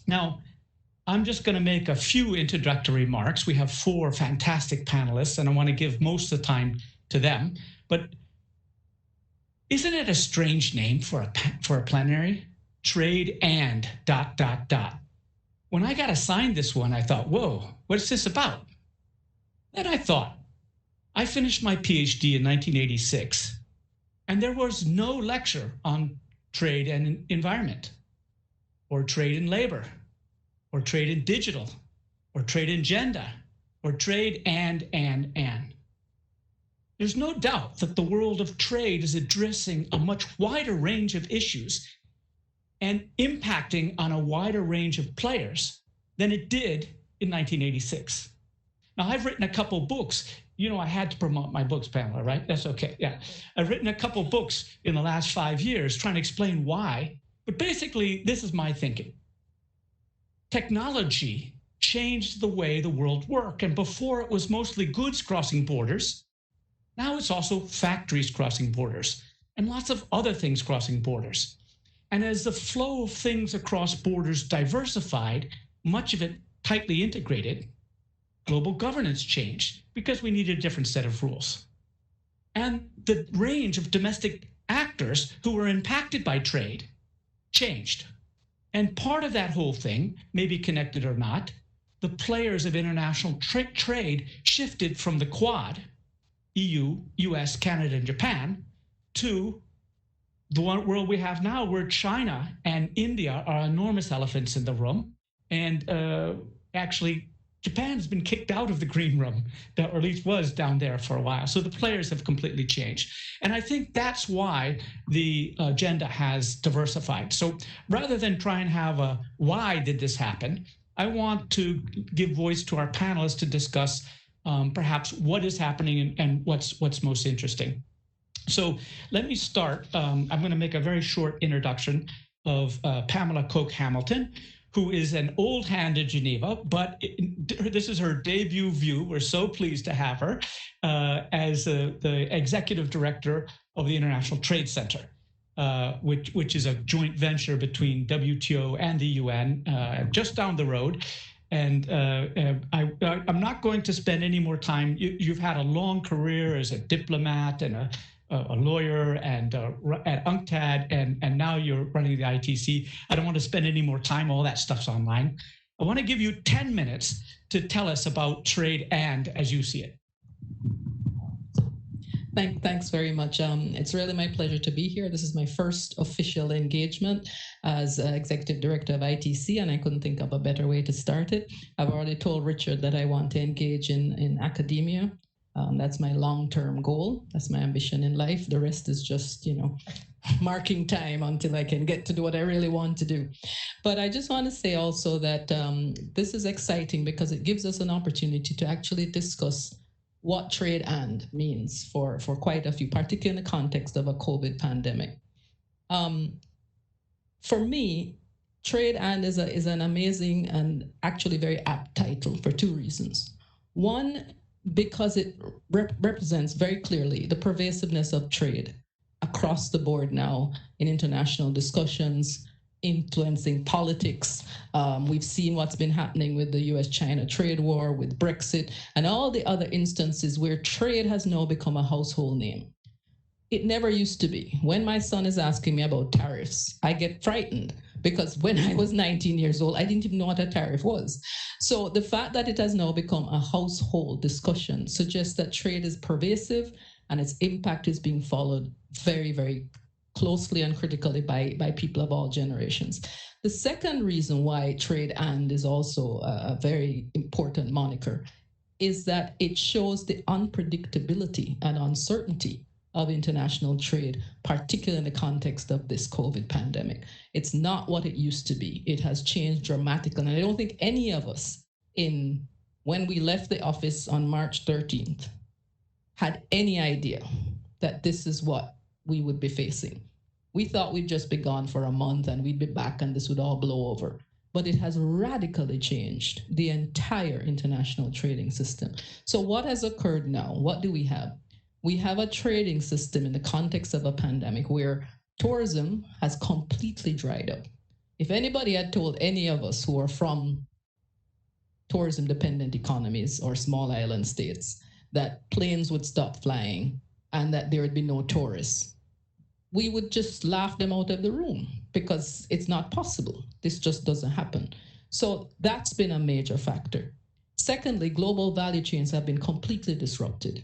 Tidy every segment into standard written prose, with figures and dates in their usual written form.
Now, I'm just going to make a few introductory remarks. We have 4 fantastic panelists, and I want to give most of the time to them. But isn't it a strange name for a plenary? Trade and ... When I got assigned this one, I thought, whoa, what's this about? Then I thought, I finished my PhD in 1986, and there was no lecture on trade and environment, or trade and labor, or trade in digital, or trade in gender, or trade and. There's no doubt that the world of trade is addressing a much wider range of issues and impacting on a wider range of players than it did in 1986. Now, I've written a couple books. You know, I had to promote my books, Pamela, right? That's okay, yeah. I've written a couple books in the last 5 years trying to explain why, but basically, this is my thinking. Technology changed the way the world worked, and before it was mostly goods crossing borders. Now it's also factories crossing borders and lots of other things crossing borders. And as the flow of things across borders diversified, much of it tightly integrated, global governance changed because we needed a different set of rules. And the range of domestic actors who were impacted by trade changed. And part of that whole thing, maybe connected or not, the players of international trade shifted from the Quad, EU, US, Canada, and Japan, to the world we have now, where China and India are enormous elephants in the room. And actually, Japan has been kicked out of the green room, or at least was down there for a while. So the players have completely changed. And I think that's why the agenda has diversified. So rather than try and have a why did this happen, I want to give voice to our panelists to discuss perhaps what is happening and what's most interesting. So let me start. I'm going to make a very short introduction of Pamela Coke-Hamilton, who is an old hand in Geneva, but this is her debut view. We're so pleased to have her as the executive director of the International Trade Center, which is a joint venture between WTO and the UN, just down the road. And I'm not going to spend any more time. You've had a long career as a diplomat and a lawyer and at UNCTAD, and now you're running the ITC. I don't want to spend any more time. All that stuff's online. I want to give you 10 minutes to tell us about trade and as you see it. Thanks very much. It's really my pleasure to be here. This is my first official engagement as Executive Director of ITC, and I couldn't think of a better way to start it. I've already told Richard that I want to engage in academia. That's my long-term goal. That's my ambition in life. The rest is just, marking time until I can get to do what I really want to do. But I just want to say also that this is exciting because it gives us an opportunity to actually discuss what trade and means for quite a few, particularly in the context of a COVID pandemic. For me, trade and is an amazing and actually very apt title for 2 reasons. One, because it represents very clearly the pervasiveness of trade across the board now in international discussions, influencing politics. We've seen what's been happening with the US-China trade war, with Brexit, and all the other instances where trade has now become a household name. It never used to be. When my son is asking me about tariffs, I get frightened because when I was 19 years old, I didn't even know what a tariff was. So the fact that it has now become a household discussion suggests that trade is pervasive and its impact is being followed very, very closely and critically by people of all generations. The second reason why trade and is also a very important moniker is that it shows the unpredictability and uncertainty of international trade, particularly in the context of this COVID pandemic. It's not what it used to be. It has changed dramatically. And I don't think any of us when we left the office on March 13th had any idea that this is what we would be facing. We thought we'd just be gone for a month and we'd be back and this would all blow over. But it has radically changed the entire international trading system. So what has occurred now? What do we have? We have a trading system in the context of a pandemic where tourism has completely dried up. If anybody had told any of us who are from tourism dependent economies or small island states that planes would stop flying and that there would be no tourists, we would just laugh them out of the room because it's not possible. This just doesn't happen. So that's been a major factor. Secondly, global value chains have been completely disrupted.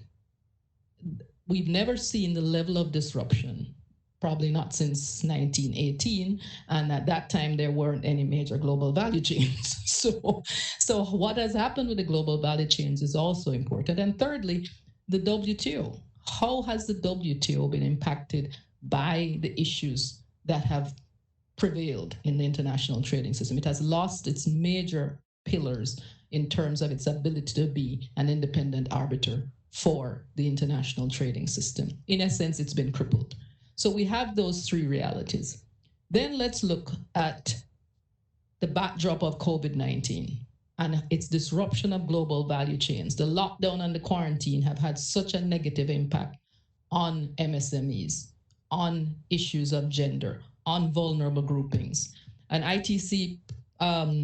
We've never seen the level of disruption, probably not since 1918, and at that time there weren't any major global value chains. So what has happened with the global value chains is also important. And thirdly, the WTO. How has the WTO been impacted by the issues that have prevailed in the international trading system? It has lost its major pillars in terms of its ability to be an independent arbiter for the international trading system. In essence, it's been crippled. So we have those three realities. Then let's look at the backdrop of COVID-19 and its disruption of global value chains. The lockdown and the quarantine have had such a negative impact on MSMEs, on issues of gender, on vulnerable groupings. An ITC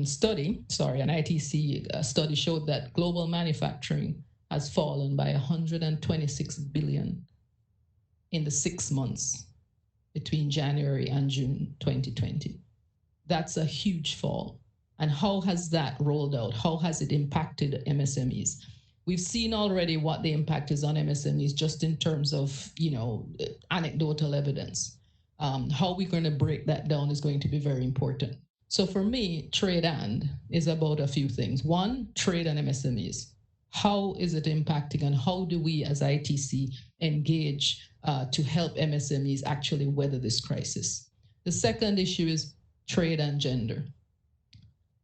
study showed that global manufacturing has fallen by 126 billion in the 6 months between January and June 2020. That's a huge fall. And how has that rolled out? How has it impacted MSMEs? We've seen already what the impact is on MSMEs just in terms of, anecdotal evidence. How we're going to break that down is going to be very important. So for me, trade and is about a few things. One, trade and MSMEs. How is it impacting and how do we as ITC engage to help MSMEs actually weather this crisis? The second issue is trade and gender.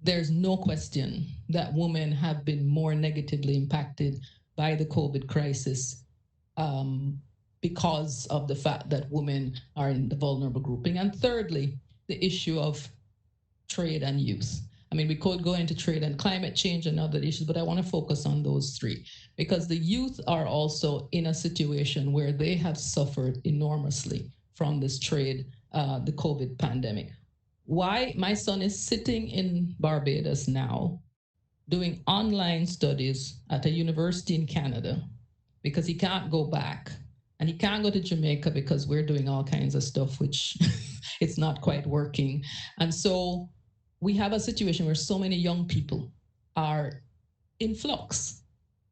There's no question that women have been more negatively impacted by the COVID crisis because of the fact that women are in the vulnerable grouping. And thirdly, the issue of trade and youth. I mean, we could go into trade and climate change and other issues, but I want to focus on those three because the youth are also in a situation where they have suffered enormously from this trade, the COVID pandemic. Why? My son is sitting in Barbados now doing online studies at a university in Canada because he can't go back. And he can't go to Jamaica because we're doing all kinds of stuff, which it's not quite working. And so we have a situation where so many young people are in flux.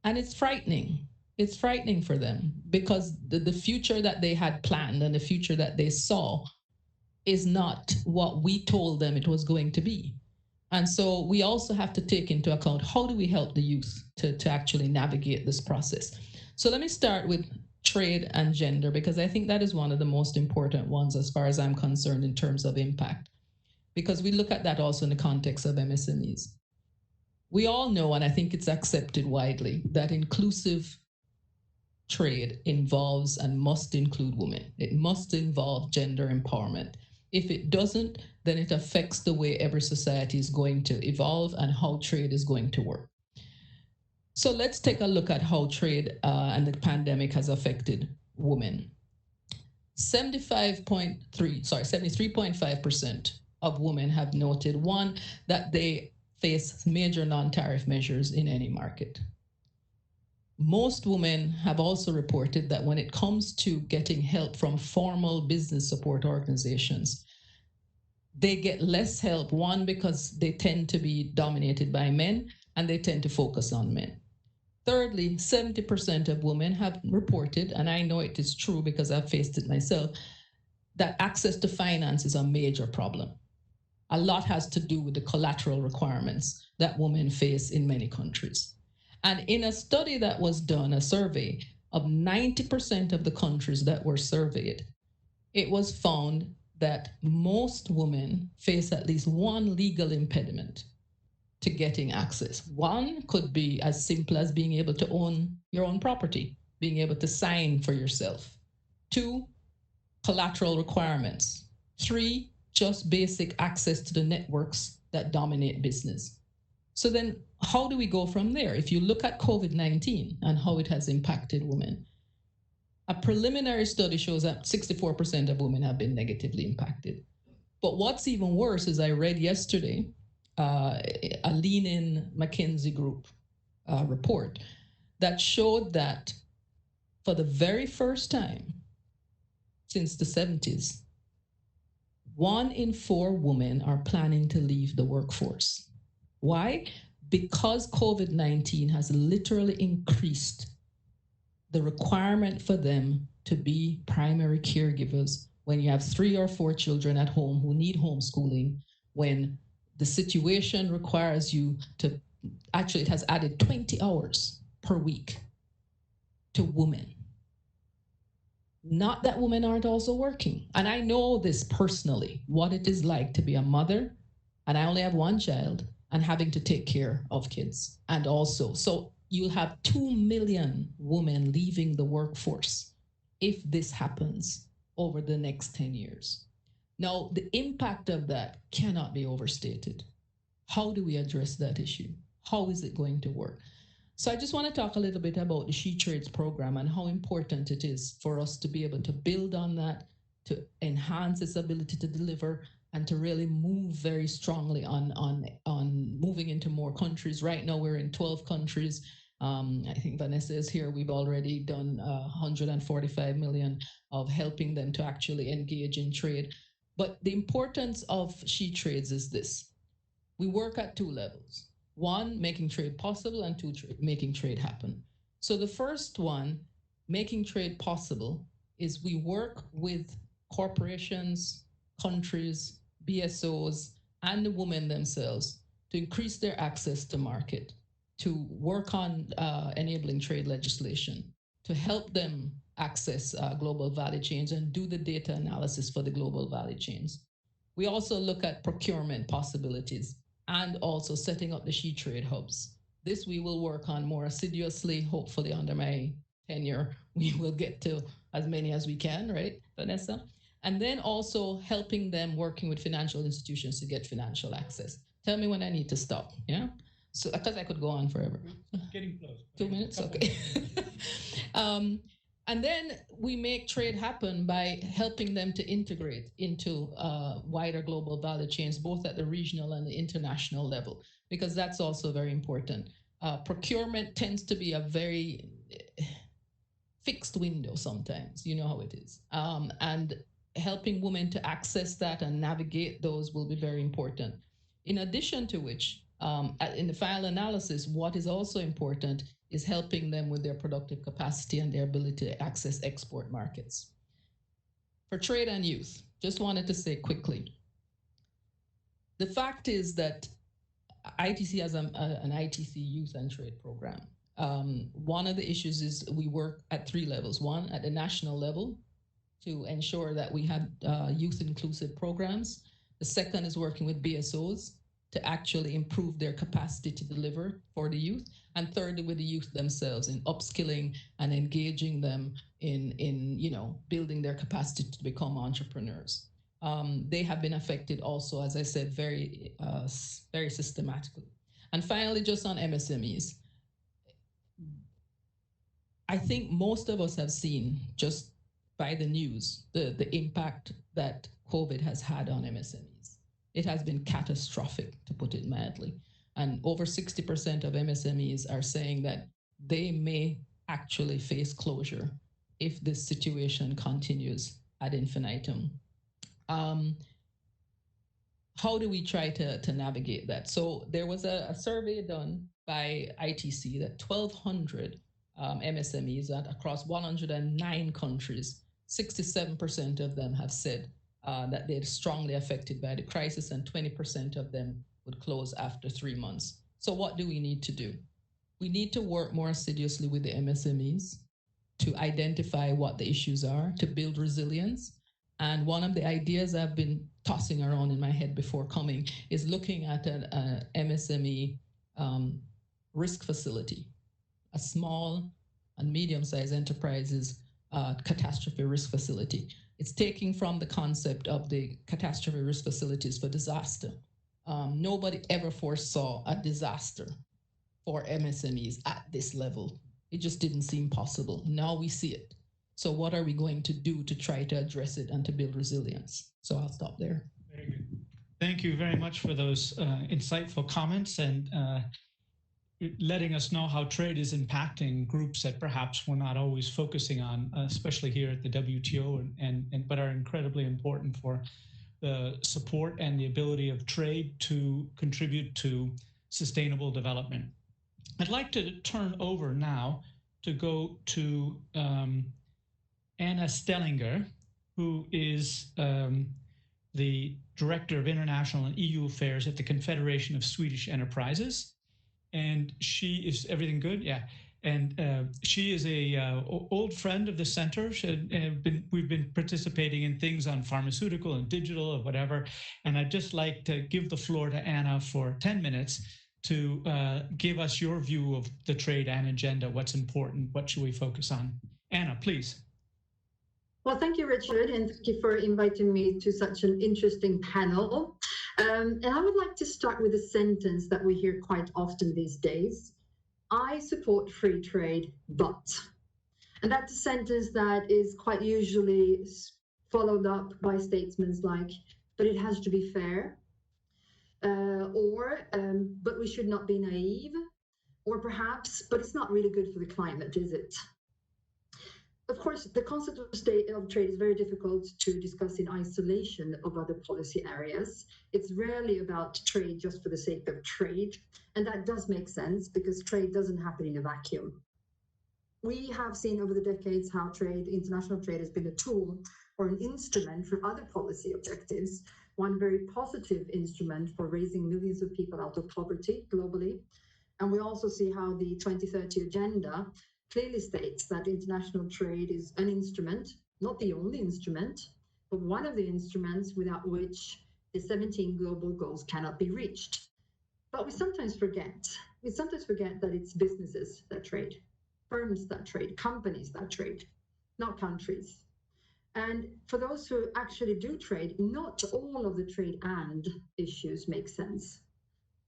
And it's frightening. It's frightening for them because the future that they had planned and the future that they saw is not what we told them it was going to be. And so we also have to take into account how do we help the youth to actually navigate this process. So let me start with trade and gender, because I think that is one of the most important ones as far as I'm concerned in terms of impact, because we look at that also in the context of MSMEs. We all know, and I think it's accepted widely, that inclusive trade involves and must include women. It must involve gender empowerment. If it doesn't, then it affects the way every society is going to evolve and how trade is going to work. So let's take a look at how trade and the pandemic has affected women. 73.5% of women have noted, one, that they face major non-tariff measures in any market. Most women have also reported that when it comes to getting help from formal business support organizations, they get less help, one, because they tend to be dominated by men and they tend to focus on men. Thirdly, 70% of women have reported, and I know it is true because I've faced it myself, that access to finance is a major problem. A lot has to do with the collateral requirements that women face in many countries. And in a study that was done, a survey of 90% of the countries that were surveyed, it was found that most women face at least one legal impediment to getting access. One could be as simple as being able to own your own property, being able to sign for yourself. Two, collateral requirements. Three, just basic access to the networks that dominate business. So then how do we go from there? If you look at COVID-19 and how it has impacted women, a preliminary study shows that 64% of women have been negatively impacted. But what's even worse is I read yesterday a lean-in McKinsey group report that showed that for the very first time since the 70s, 1 in 4 women are planning to leave the workforce. Why? Because COVID-19 has literally increased the requirement for them to be primary caregivers when you have 3 or 4 children at home who need homeschooling, when the situation requires you to, actually it has added 20 hours per week to women. Not that women aren't also working. And I know this personally, what it is like to be a mother, and I only have 1 child, and having to take care of kids. And also, so you'll have 2 million women leaving the workforce if this happens over the next 10 years. Now, the impact of that cannot be overstated. How do we address that issue? How is it going to work? So I just want to talk a little bit about the She Trades program and how important it is for us to be able to build on that, to enhance its ability to deliver, and to really move very strongly on moving into more countries. Right now we're in 12 countries. I think Vanessa is here. We've already done 145 million of helping them to actually engage in trade. But the importance of She Trades is this. We work at 2 levels. 1, making trade possible, and 2, making trade happen. So the first one, making trade possible, is we work with corporations, countries, BSOs, and the women themselves to increase their access to market, to work on enabling trade legislation, to help them access global value chains and do the data analysis for the global value chains. We also look at procurement possibilities and also setting up the She Trade hubs. This we will work on more assiduously. Hopefully under my tenure, we will get to as many as we can, right, Vanessa? And then also helping them working with financial institutions to get financial access. Tell me when I need to stop, yeah? So, because I could go on forever. Getting close. 2 minutes, okay. And then we make trade happen by helping them to integrate into wider global value chains, both at the regional and the international level, because that's also very important. Procurement tends to be a very fixed window sometimes, you know how it is. And helping women to access that and navigate those will be very important. In addition to which, in the final analysis, what is also important is helping them with their productive capacity and their ability to access export markets. For trade and youth, just wanted to say quickly, the fact is that ITC has an ITC youth and trade program. One of the issues is we work at 3 levels. 1, at the national level to ensure that we have youth inclusive programs. The second is working with BSOs to actually improve their capacity to deliver for the youth. And thirdly, with the youth themselves in upskilling and engaging them in building their capacity to become entrepreneurs. They have been affected also, as I said, very systematically. And finally, just on MSMEs, I think most of us have seen just by the news the impact that COVID has had on MSMEs. It has been catastrophic, to put it mildly. And over 60% of MSMEs are saying that they may actually face closure if this situation continues ad infinitum. How do we try to navigate that? So there was a survey done by ITC that 1,200 MSMEs across 109 countries, 67% of them have said that they're strongly affected by the crisis, and 20% of them would close after 3 months. So what do we need to do? We need to work more assiduously with the MSMEs to identify what the issues are, to build resilience. And one of the ideas I've been tossing around in my head before coming is looking at an MSME risk facility, a small and medium-sized enterprises catastrophe risk facility. It's taking from the concept of the catastrophe risk facilities for disaster. Nobody ever foresaw a disaster for MSMEs at this level. It just didn't seem possible. Now we see it. So what are we going to do to try to address it and to build resilience? So I'll stop there. Very good. Thank you very much for those insightful comments and letting us know how trade is impacting groups that perhaps we're not always focusing on, especially here at the WTO, but are incredibly important for the support and the ability of trade to contribute to sustainable development. I'd like to turn over now to go to Anna Stellinger, who is the Director of International and EU Affairs at the Confederation of Swedish Enterprises. And she is, everything good? Yeah. And she is a old friend of the center. We've been participating in things on pharmaceutical and digital or whatever. And I'd just like to give the floor to Anna for 10 minutes to give us your view of the trade and agenda. What's important? What should we focus on? Anna, please. Well, thank you, Richard, and thank you for inviting me to such an interesting panel. And I would like to start with a sentence that we hear quite often these days. I support free trade, but. And that's a sentence that is quite usually followed up by statements like, but it has to be fair, but we should not be naive, or perhaps, but it's not really good for the climate, is it? Of course, the concept of trade is very difficult to discuss in isolation of other policy areas. It's rarely about trade just for the sake of trade. And that does make sense because trade doesn't happen in a vacuum. We have seen over the decades how international trade has been a tool or an instrument for other policy objectives. One very positive instrument for raising millions of people out of poverty globally. And we also see how the 2030 agenda clearly states that international trade is an instrument, not the only instrument, but one of the instruments without which the 17 global goals cannot be reached. But we sometimes forget that it's businesses that trade, firms that trade, companies that trade, not countries. And for those who actually do trade, not all of the trade and issues make sense.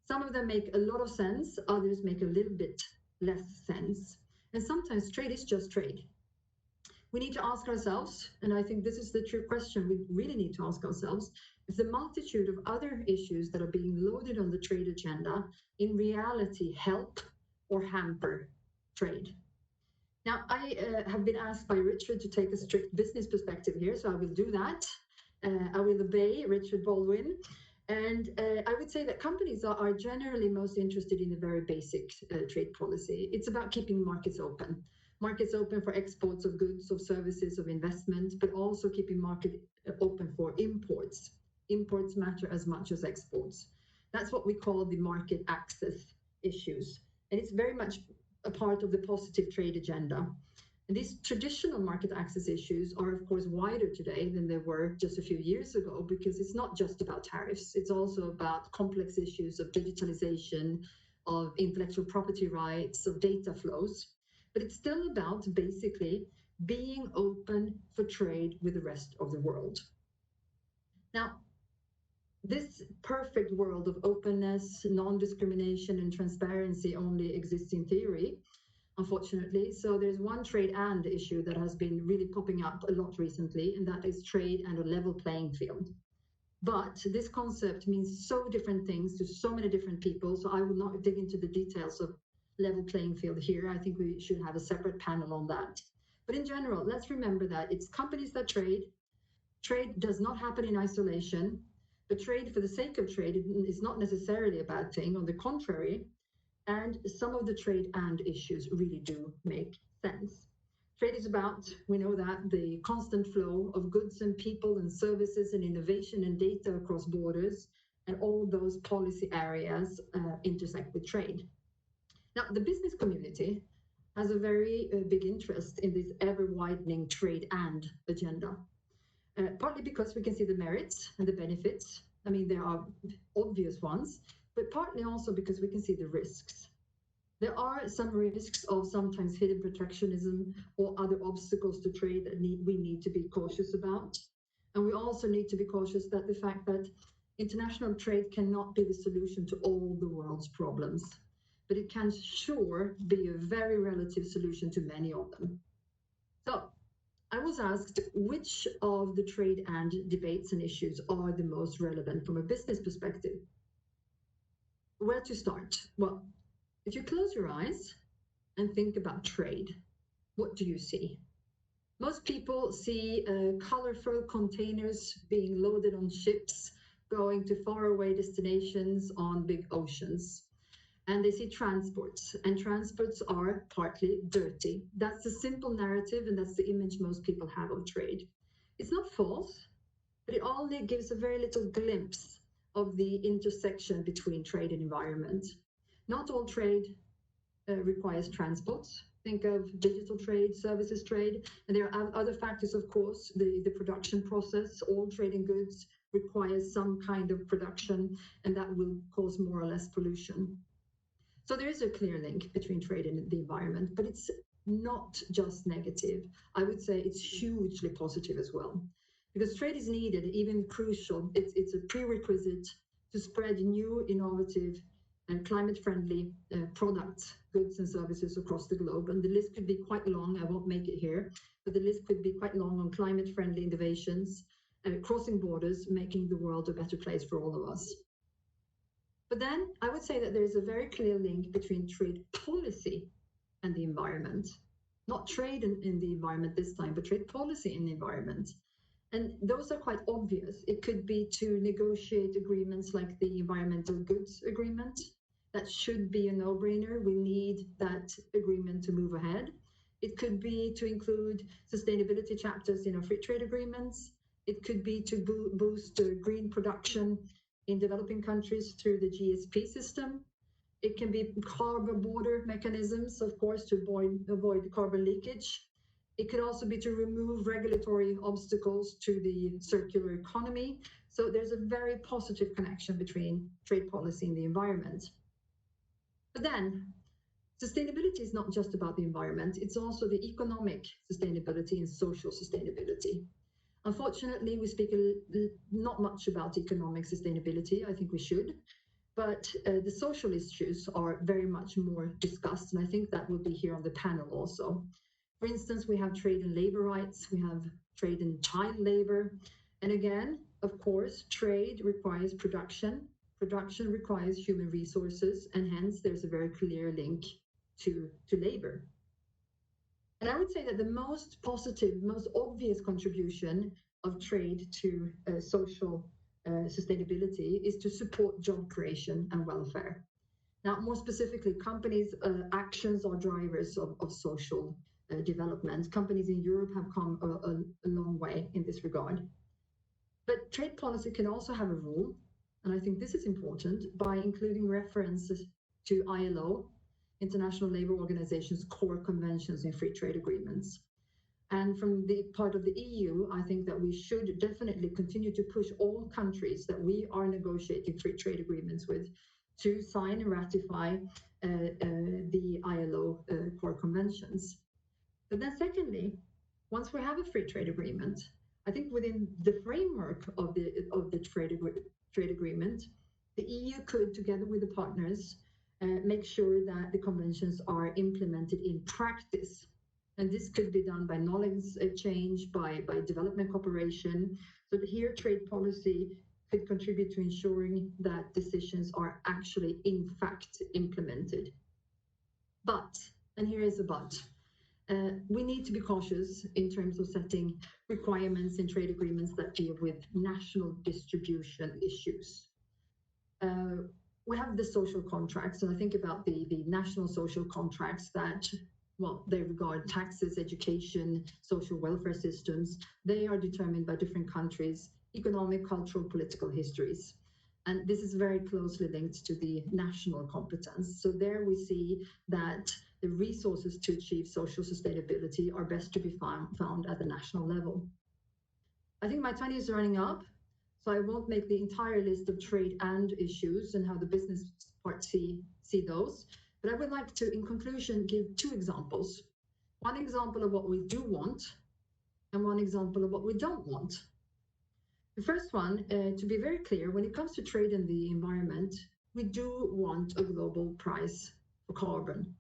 Some of them make a lot of sense, others make a little bit less sense. And sometimes trade is just trade. We need to ask ourselves, and I think this is the true question we really need to ask ourselves, if the multitude of other issues that are being loaded on the trade agenda in reality help or hamper trade. Now, I have been asked by Richard to take a strict business perspective here, so I will do that. I will obey Richard Baldwin. And I would say that companies are generally most interested in a very basic trade policy. It's about keeping markets open for exports of goods, of services, of investment, but also keeping market open for imports. Imports matter as much as exports. That's what we call the market access issues. And it's very much a part of the positive trade agenda. And these traditional market access issues are, of course, wider today than they were just a few years ago, because it's not just about tariffs. It's also about complex issues of digitalization, of intellectual property rights, of data flows. But it's still about basically being open for trade with the rest of the world. Now, this perfect world of openness, non-discrimination, and transparency only exists in theory, unfortunately. So there's one trade and issue that has been really popping up a lot recently, and that is trade and a level playing field. But this concept means so different things to so many different people, so I will not dig into the details of level playing field here. I think we should have a separate panel on that. But in general, let's remember that it's companies that trade. Trade does not happen in isolation. But trade for the sake of trade is not necessarily a bad thing. On the contrary, and some of the trade and issues really do make sense. Trade is about, we know that, the constant flow of goods and people and services and innovation and data across borders, and all those policy areas intersect with trade. Now, the business community has a very big interest in this ever-widening trade and agenda, partly because we can see the merits and the benefits. I mean, there are obvious ones, but partly also because we can see the risks. There are some risks of sometimes hidden protectionism or other obstacles to trade that we need to be cautious about. And we also need to be cautious that the fact that international trade cannot be the solution to all the world's problems, but it can sure be a very relative solution to many of them. So I was asked which of the trade and debates and issues are the most relevant from a business perspective. Where to start? Well, if you close your eyes and think about trade, what do you see? Most people see colorful containers being loaded on ships, going to faraway destinations on big oceans. And they see transports, and transports are partly dirty. That's the simple narrative, and that's the image most people have of trade. It's not false, but it only gives a very little glimpse of the intersection between trade and environment. Not all trade requires transports. Think of digital trade, services trade, and there are other factors, of course, the production process. All trading goods requires some kind of production, and that will cause more or less pollution. So there is a clear link between trade and the environment, but it's not just negative. I would say it's hugely positive as well, because trade is needed, even crucial. It's a prerequisite to spread new, innovative, and climate-friendly products, goods and services across the globe. And the list could be quite long. I won't make it here, but the list could be quite long on climate-friendly innovations, crossing borders, making the world a better place for all of us. But then I would say that there's a very clear link between trade policy and the environment. Not trade in the environment this time, but trade policy in the environment. And those are quite obvious. It could be to negotiate agreements like the environmental goods agreement. That should be a no-brainer. We need that agreement to move ahead. It could be to include sustainability chapters in our free trade agreements. It could be to boost green production in developing countries through the GSP system. It can be carbon border mechanisms, of course, to avoid carbon leakage. It could also be to remove regulatory obstacles to the circular economy. So there's a very positive connection between trade policy and the environment. But then, sustainability is not just about the environment, it's also the economic sustainability and social sustainability. Unfortunately, we speak not much about economic sustainability. I think we should, but the social issues are very much more discussed, and I think that will be here on the panel also. For instance, we have trade and labor rights, we have trade and child labor, and again, of course, trade requires production. Production requires human resources, and hence there's a very clear link to labor. And I would say that the most positive, most obvious contribution of trade to social sustainability is to support job creation and welfare. Now, more specifically, companies' actions are drivers of social development. Companies in Europe have come a long way in this regard. But trade policy can also have a role, and I think this is important, by including references to ILO, International Labour Organization's core conventions in free trade agreements. And from the part of the EU, I think that we should definitely continue to push all countries that we are negotiating free trade agreements with to sign and ratify the ILO core conventions. But then secondly, once we have a free trade agreement, I think within the framework of the trade agreement, the EU could, together with the partners, make sure that the conventions are implemented in practice. And this could be done by knowledge exchange, by development cooperation. So here trade policy could contribute to ensuring that decisions are actually in fact implemented. But, and here is a but, we need to be cautious in terms of setting requirements in trade agreements that deal with national distribution issues. We have the social contracts, and I think about the national social contracts that, well, they regard taxes, education, social welfare systems. They are determined by different countries' economic, cultural, political histories. And this is very closely linked to the national competence. So there we see that the resources to achieve social sustainability are best to be found at the national level. I think my time is running up, so I won't make the entire list of trade and issues and how the business part see those. But I would like to, in conclusion, give two examples. One example of what we do want, and one example of what we don't want. The first one, to be very clear, when it comes to trade and the environment, we do want a global price for carbon.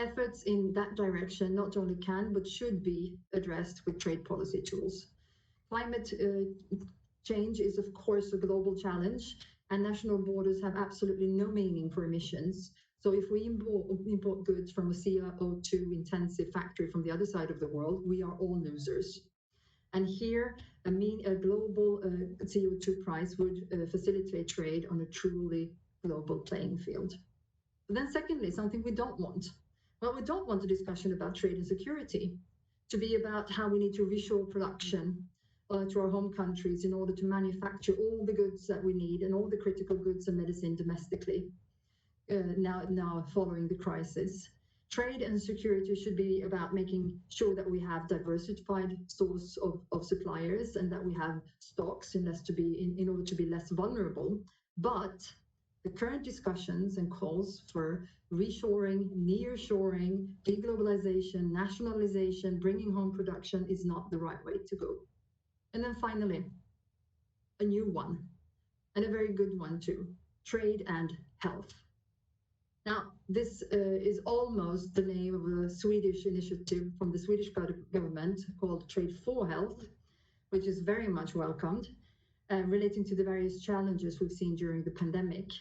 Efforts in that direction not only can but should be addressed with trade policy tools. Climate change is, of course, a global challenge, and national borders have absolutely no meaning for emissions. So if we import goods from a CO2 intensive factory from the other side of the world, we are all losers. And here, a global CO2 price would facilitate trade on a truly global playing field. But then secondly, something we don't want. Well, we don't want a discussion about trade and security to be about how we need to reshore production to our home countries in order to manufacture all the goods that we need and all the critical goods and medicine domestically now following the crisis. Trade and security should be about making sure that we have diversified source of suppliers and that we have stocks in order to be less vulnerable. But the current discussions and calls for reshoring, nearshoring, deglobalization, nationalization, bringing home production is not the right way to go. And then finally, a new one, and a very good one too, trade and health. Now, this is almost the name of a Swedish initiative from the Swedish government called Trade for Health, which is very much welcomed, relating to the various challenges we've seen during the pandemic.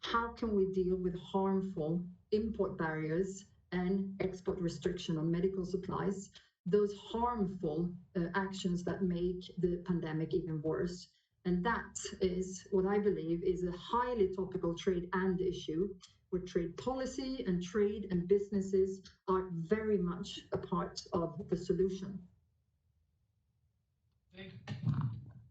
How can we deal with harmful import barriers and export restriction on medical supplies, those harmful actions that make the pandemic even worse? And that is what I believe is a highly topical trade and issue, where trade policy and trade and businesses are very much a part of the solution.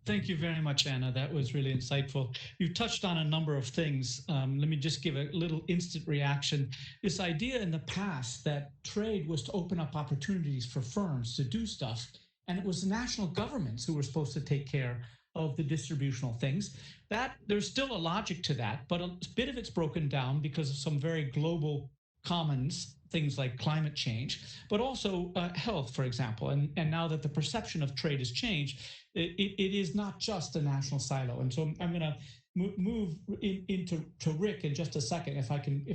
Thank you very much, Anna. That was really insightful. You touched on a number of things. Let me just give a little instant reaction. This idea in the past that trade was to open up opportunities for firms to do stuff, and it was the national governments who were supposed to take care of the distributional things. That there's still a logic to that, but a bit of it's broken down because of some very global commons, things like climate change, but also health, for example. And now that the perception of trade has changed, it is not just a national silo. And so I'm going to move into Rick in just a second, if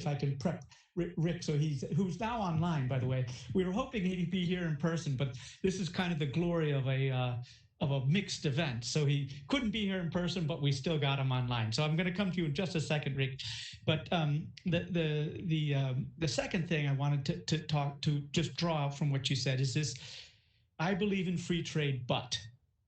I can prep Rick, so who's now online, by the way. We were hoping he'd be here in person, but this is kind of the glory of a mixed event. So he couldn't be here in person, but we still got him online. So I'm going to come to you in just a second, Rick. But the second thing I wanted to talk to, just draw out from what you said, is this: I believe in free trade, but.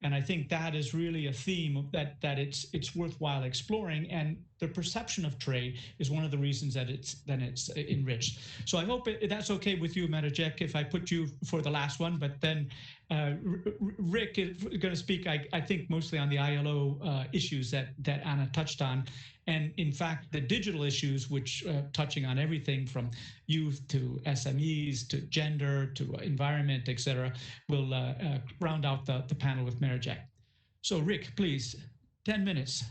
And I think that is really a theme that it's worthwhile exploring, and the perception of trade is one of the reasons that it's enriched. So I hope that's okay with you, Marajek, if I put you for the last one. But then Rick is going to speak, I think, mostly on the ILO issues that Anna touched on, and in fact the digital issues, which touching on everything from youth to SMEs to gender to environment, etc. Will round out the panel with Marajek. So Rick, please, 10 minutes.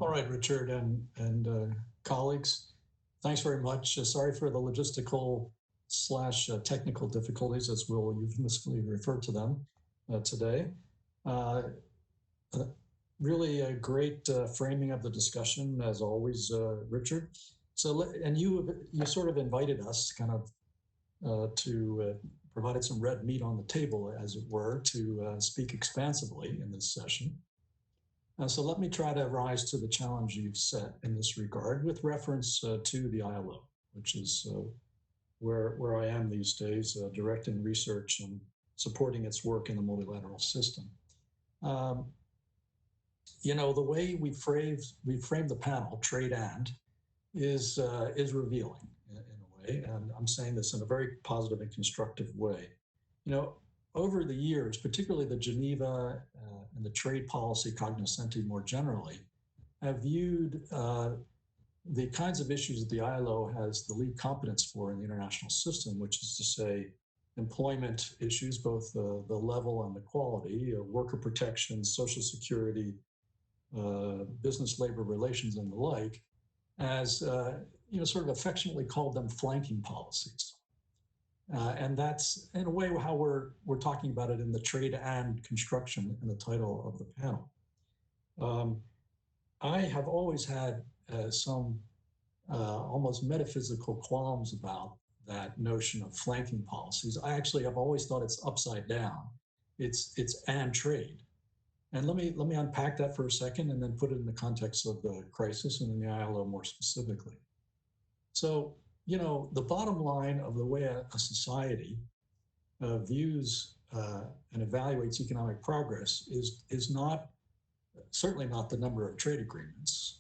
All right, Richard and colleagues, thanks very much. Sorry for the logistical / technical difficulties, as we'll euphemistically refer to them today. Really a great framing of the discussion, as always, Richard. So, and you sort of invited us kind of to provided some red meat on the table, as it were, to speak expansively in this session. So let me try to rise to the challenge you've set in this regard with reference to the ILO, which is where I am these days, directing research and supporting its work in the multilateral system. You know, the way we framed the panel, trade and, is revealing in a way, and I'm saying this in a very positive and constructive way. You know, over the years, particularly the Geneva and the trade policy cognoscenti more generally, have viewed the kinds of issues that the ILO has the lead competence for in the international system, which is to say employment issues, both the level and the quality, worker protections, social security, business labor relations and the like, as you know, sort of affectionately called them flanking policies. And that's in a way how we're talking about it in the trade and construction in the title of the panel. I have always had some almost metaphysical qualms about that notion of flanking policies. I actually have always thought it's upside down. It's and trade. And let me unpack that for a second and then put it in the context of the crisis and in the ILO more specifically. So, you know, the bottom line of the way a society views and evaluates economic progress is not, certainly not the number of trade agreements.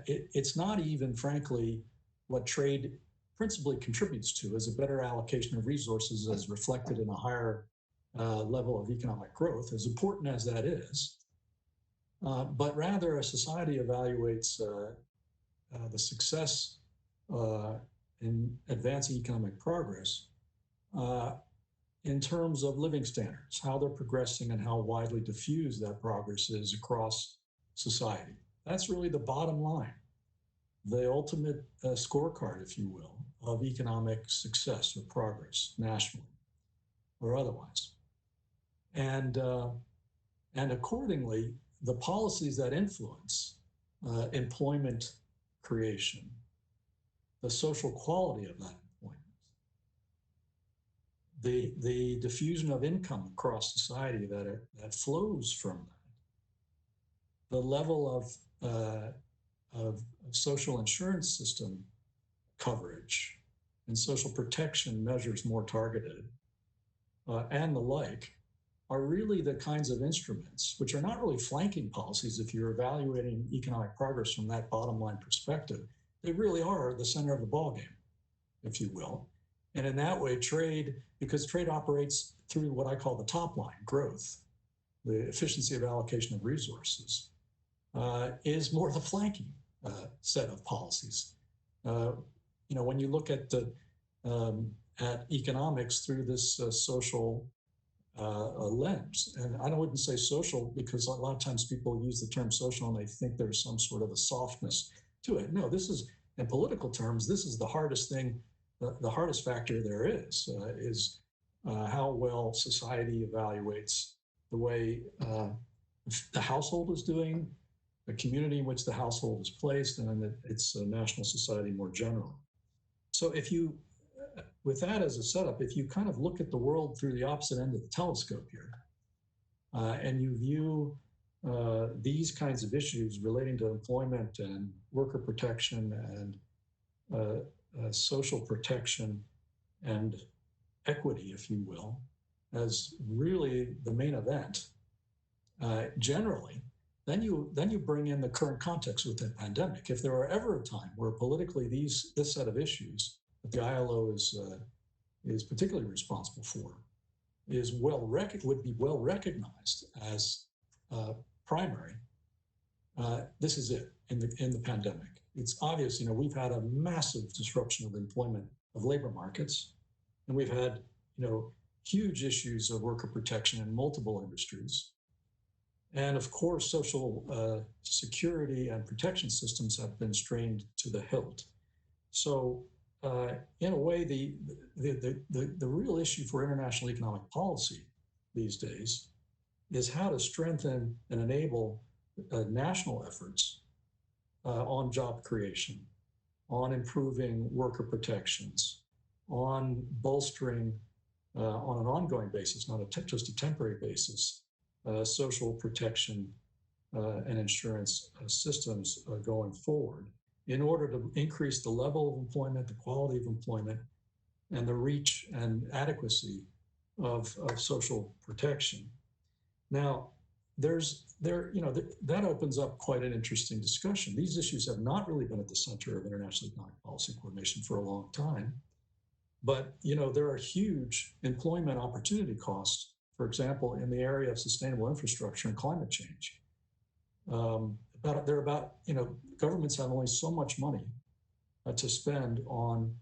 It's not even, frankly, what trade principally contributes to as a better allocation of resources as reflected in a higher level of economic growth, as important as that is. But rather, a society evaluates the success in advancing economic progress in terms of living standards, how they're progressing and how widely diffused that progress is across society. That's really the bottom line, the ultimate scorecard, if you will, of economic success or progress nationally or otherwise. And accordingly, the policies that influence employment creation, the social quality of that employment, the diffusion of income across society that flows from that, the level of social insurance system coverage and social protection measures more targeted, and the like, are really the kinds of instruments which are not really flanking policies if you're evaluating economic progress from that bottom line perspective. They really are the center of the ballgame, if you will. And in that way, trade, because trade operates through what I call the top line, growth, the efficiency of allocation of resources, is more the flanking set of policies. You know, when you look at economics through this social lens, and I wouldn't say social because a lot of times people use the term social and they think there's some sort of a softness to it. No, this is, in political terms, this is the hardest thing, the hardest factor there is how well society evaluates the way the household is doing, the community in which the household is placed, and then its national society more generally. So if you, with that as a setup, if you kind of look at the world through the opposite end of the telescope here, and you view these kinds of issues relating to employment and worker protection and social protection and equity, if you will, as really the main event, generally, then you bring in the current context with the pandemic. If there were ever a time where politically this set of issues that the ILO is particularly responsible for would be well recognized as primary, this is it in the pandemic. It's obvious, you know, we've had a massive disruption of employment of labor markets, and we've had, you know, huge issues of worker protection in multiple industries. And of course, social security and protection systems have been strained to the hilt. So in a way, the real issue for international economic policy these days is how to strengthen and enable national efforts on job creation, on improving worker protections, on bolstering on an ongoing basis, not just a temporary basis, social protection and insurance systems going forward in order to increase the level of employment, the quality of employment, and the reach and adequacy of social protection. Now, that opens up quite an interesting discussion. These issues have not really been at the center of international economic policy coordination for a long time, but there are huge employment opportunity costs, for example, in the area of sustainable infrastructure and climate change. Governments have only so much money to spend on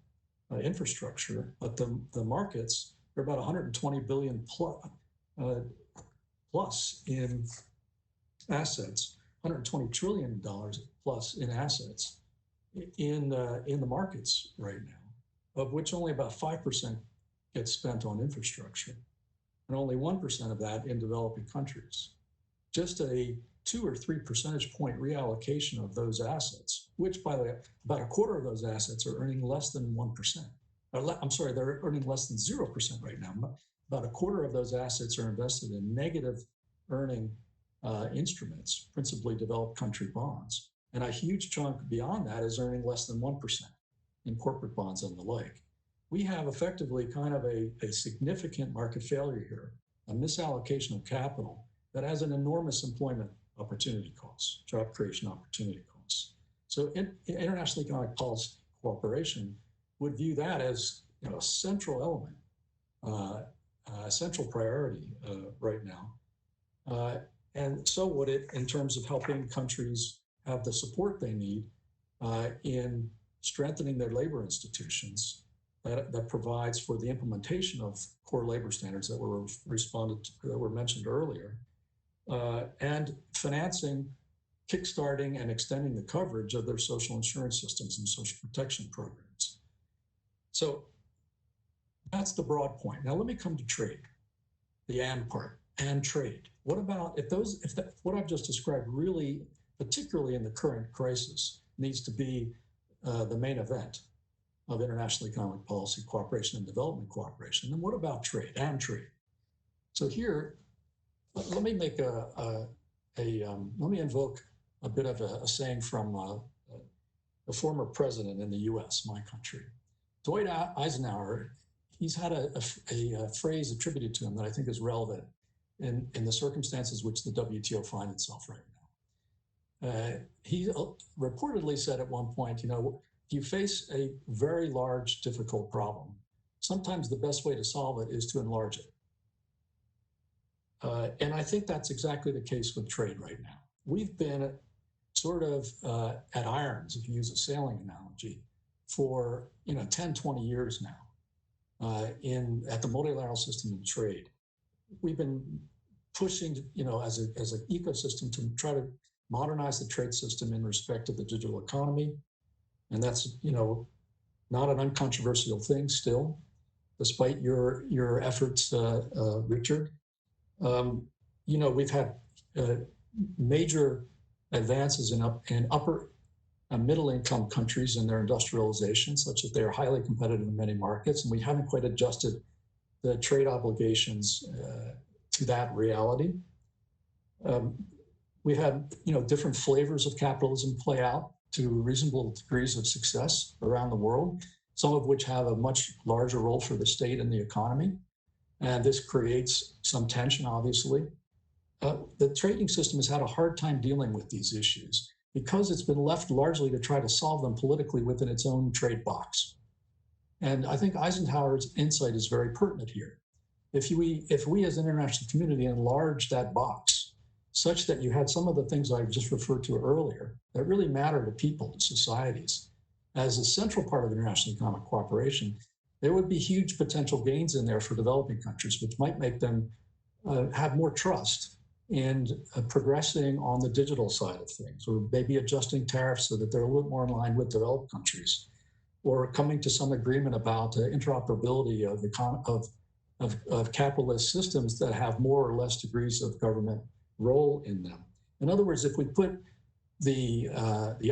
infrastructure, but the markets are about 120 billion plus in assets, $120 trillion plus in assets in the markets right now, of which only about 5% gets spent on infrastructure, and only 1% of that in developing countries. Just a 2 or 3 percentage point reallocation of those assets, which, by the way, about a quarter of those assets are earning less than 1%. I'm sorry, they're earning less than 0% right now. About a quarter of those assets are invested in negative earning instruments, principally developed country bonds. And a huge chunk beyond that is earning less than 1% in corporate bonds and the like. We have effectively kind of a significant market failure here, a misallocation of capital that has an enormous employment opportunity costs, job creation opportunity costs. So international economic policy cooperation would view that as, you know, a central element, a central priority right now. And so would it in terms of helping countries have the support they need in strengthening their labor institutions that provides for the implementation of core labor standards that were mentioned earlier, and financing, kickstarting, and extending the coverage of their social insurance systems and social protection programs. So that's the broad point. Now let me come to trade, the and part, and trade. What about if what I've just described really, particularly in the current crisis, needs to be the main event of international economic policy cooperation and development cooperation, then what about trade and trade? So here, let me make let me invoke a bit of a saying from a former president in the U.S., my country, Dwight Eisenhower. He's had a phrase attributed to him that I think is relevant in the circumstances which the WTO finds itself right now. He reportedly said at one point, you know, if you face a very large, difficult problem, sometimes the best way to solve it is to enlarge it. And I think that's exactly the case with trade right now. We've been sort of at irons, if you use a sailing analogy, for 10, 20 years now at the multilateral system in trade. We've been pushing, as an ecosystem to try to modernize the trade system in respect of the digital economy. And that's, not an uncontroversial thing still, despite your efforts, Richard. We've had major advances in upper and middle income countries in their industrialization, such that they are highly competitive in many markets, and we haven't quite adjusted the trade obligations to that reality. We've had different flavors of capitalism play out to reasonable degrees of success around the world, some of which have a much larger role for the state and the economy. And this creates some tension, obviously. The trading system has had a hard time dealing with these issues because it's been left largely to try to solve them politically within its own trade box. And I think Eisenhower's insight is very pertinent here. If we as an international community enlarge that box such that you had some of the things I just referred to earlier that really matter to people and societies as a central part of international economic cooperation, there would be huge potential gains in there for developing countries, which might make them have more trust in progressing on the digital side of things, or maybe adjusting tariffs so that they're a little more in line with developed countries, or coming to some agreement about interoperability of capitalist systems that have more or less degrees of government role in them. In other words, if we put the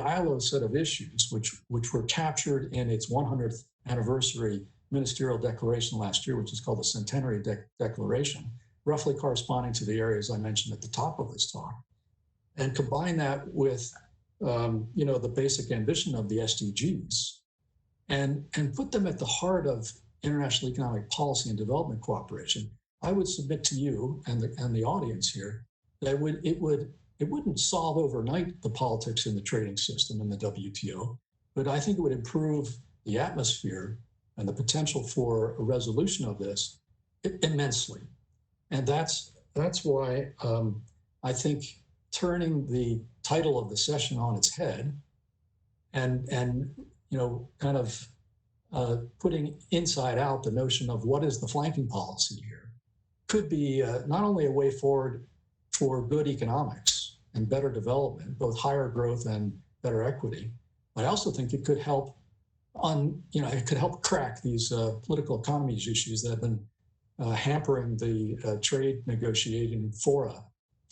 ILO set of issues, which were captured in its 100th anniversary ministerial declaration last year, which is called the Centenary Declaration, roughly corresponding to the areas I mentioned at the top of this talk, and combine that with the basic ambition of the SDGs, and put them at the heart of international economic policy and development cooperation, I would submit to you and the audience here that it wouldn't solve overnight the politics in the trading system in the WTO, but I think it would improve the atmosphere and the potential for a resolution of this immensely. And that's why I think turning the title of the session on its head and kind of putting inside out the notion of what is the flanking policy here could be not only a way forward for good economics and better development, both higher growth and better equity. I also think it could help crack these political economies issues that have been hampering the trade negotiating fora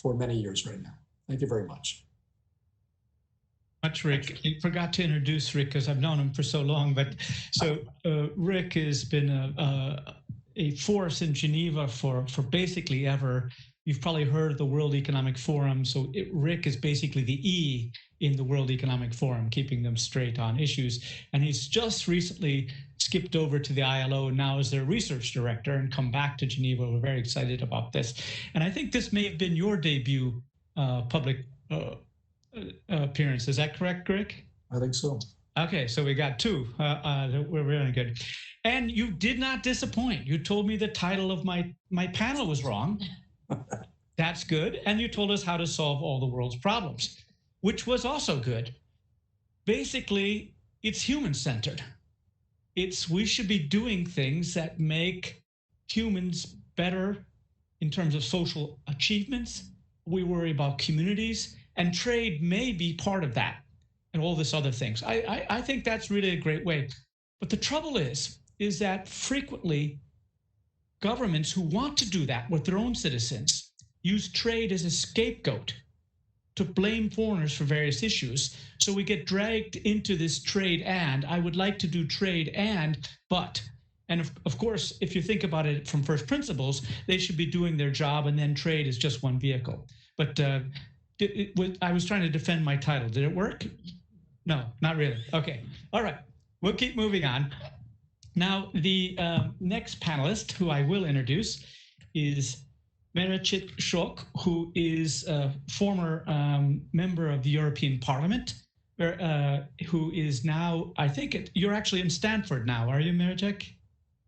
for many years right now. Thank you very much. Rick. I forgot to introduce Rick because I've known him for so long. But so Rick has been a force in Geneva for basically ever. You've probably heard of the World Economic Forum. So Rick is basically the E in the World Economic Forum, keeping them straight on issues. And he's just recently skipped over to the ILO and now is their research director and come back to Geneva. We're very excited about this. And I think this may have been your debut public appearance. Is that correct, Rick? I think so. Okay, so we got two. We're really good. And you did not disappoint. You told me the title of my panel was wrong. That's good. And you told us how to solve all the world's problems, which was also good. Basically, it's human-centered. We should be doing things that make humans better in terms of social achievements. We worry about communities, and trade may be part of that, and all this other things. I think that's really a great way. But the trouble is that frequently governments who want to do that with their own citizens use trade as a scapegoat to blame foreigners for various issues. So we get dragged into this trade and, I would like to do trade and, but. And of course, if you think about it from first principles, they should be doing their job and then trade is just one vehicle. But I was trying to defend my title. Did it work? No, not really. Okay. All right. We'll keep moving on. Now, the next panelist, who I will introduce, is Meritxell Sok, who is a former member of the European Parliament, who is now, I think, you're actually in Stanford now, are you, Meritxell?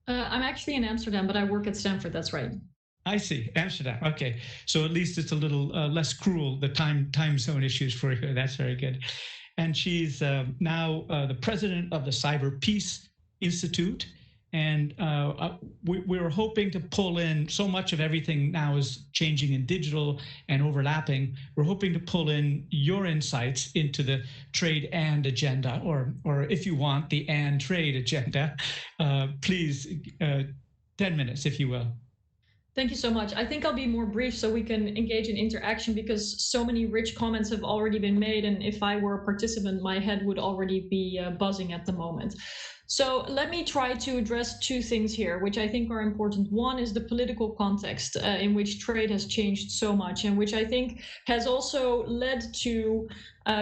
I'm actually in Amsterdam, but I work at Stanford, that's right. I see, Amsterdam, okay. So at least it's a little less cruel, the time zone issues for you. That's very good. And she's now the president of the Cyber Peace Institute. And we were hoping to pull in, so much of everything now is changing in digital and overlapping. We're hoping to pull in your insights into the trade and agenda, or if you want, the and trade agenda. Please, 10 minutes, if you will. Thank you so much. I think I'll be more brief so we can engage in interaction because so many rich comments have already been made. And if I were a participant, my head would already be buzzing at the moment. So let me try to address two things here, which I think are important. One is the political context in which trade has changed so much, and which I think has also led to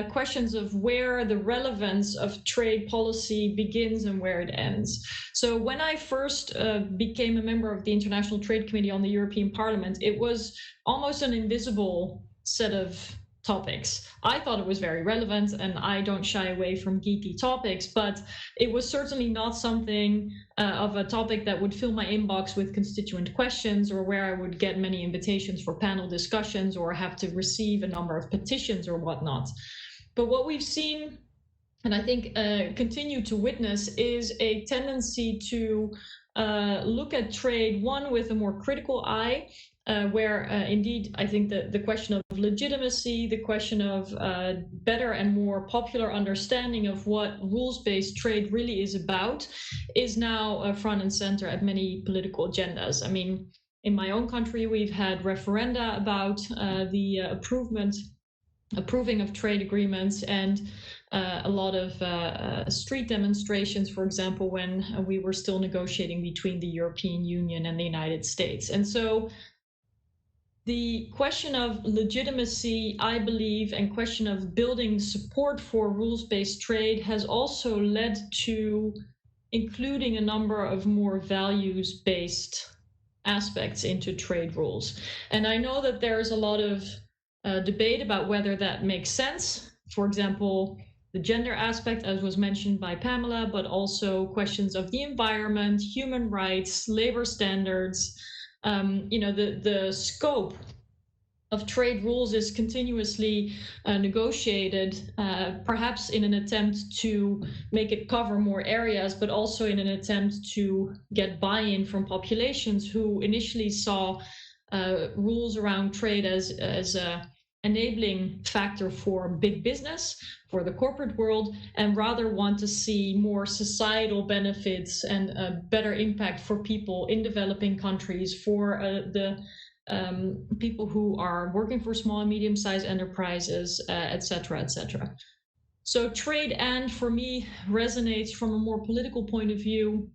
questions of where the relevance of trade policy begins and where it ends. So when I first became a member of the International Trade Committee on the European Parliament, it was almost an invisible set of topics. I thought it was very relevant, and I don't shy away from geeky topics, but it was certainly not something of a topic that would fill my inbox with constituent questions, or where I would get many invitations for panel discussions or have to receive a number of petitions or whatnot. But what we've seen, and I think continue to witness, is a tendency to look at trade, one, with a more critical eye, where indeed I think that the question of legitimacy, the question of better and more popular understanding of what rules-based trade really is about, is now front and center at many political agendas. I mean, in my own country, we've had referenda about the approving of trade agreements, and a lot of street demonstrations, for example, when we were still negotiating between the European Union and the United States. And so the question of legitimacy, I believe, and question of building support for rules-based trade has also led to including a number of more values-based aspects into trade rules. And I know that there is a lot of debate about whether that makes sense. For example, the gender aspect, as was mentioned by Pamela, but also questions of the environment, human rights, labor standards. The scope of trade rules is continuously negotiated, perhaps in an attempt to make it cover more areas, but also in an attempt to get buy-in from populations who initially saw rules around trade as a enabling factor for big business, for the corporate world, and rather want to see more societal benefits and a better impact for people in developing countries, for the people who are working for small and medium-sized enterprises, et cetera, et cetera. So trade and for me resonates from a more political point of view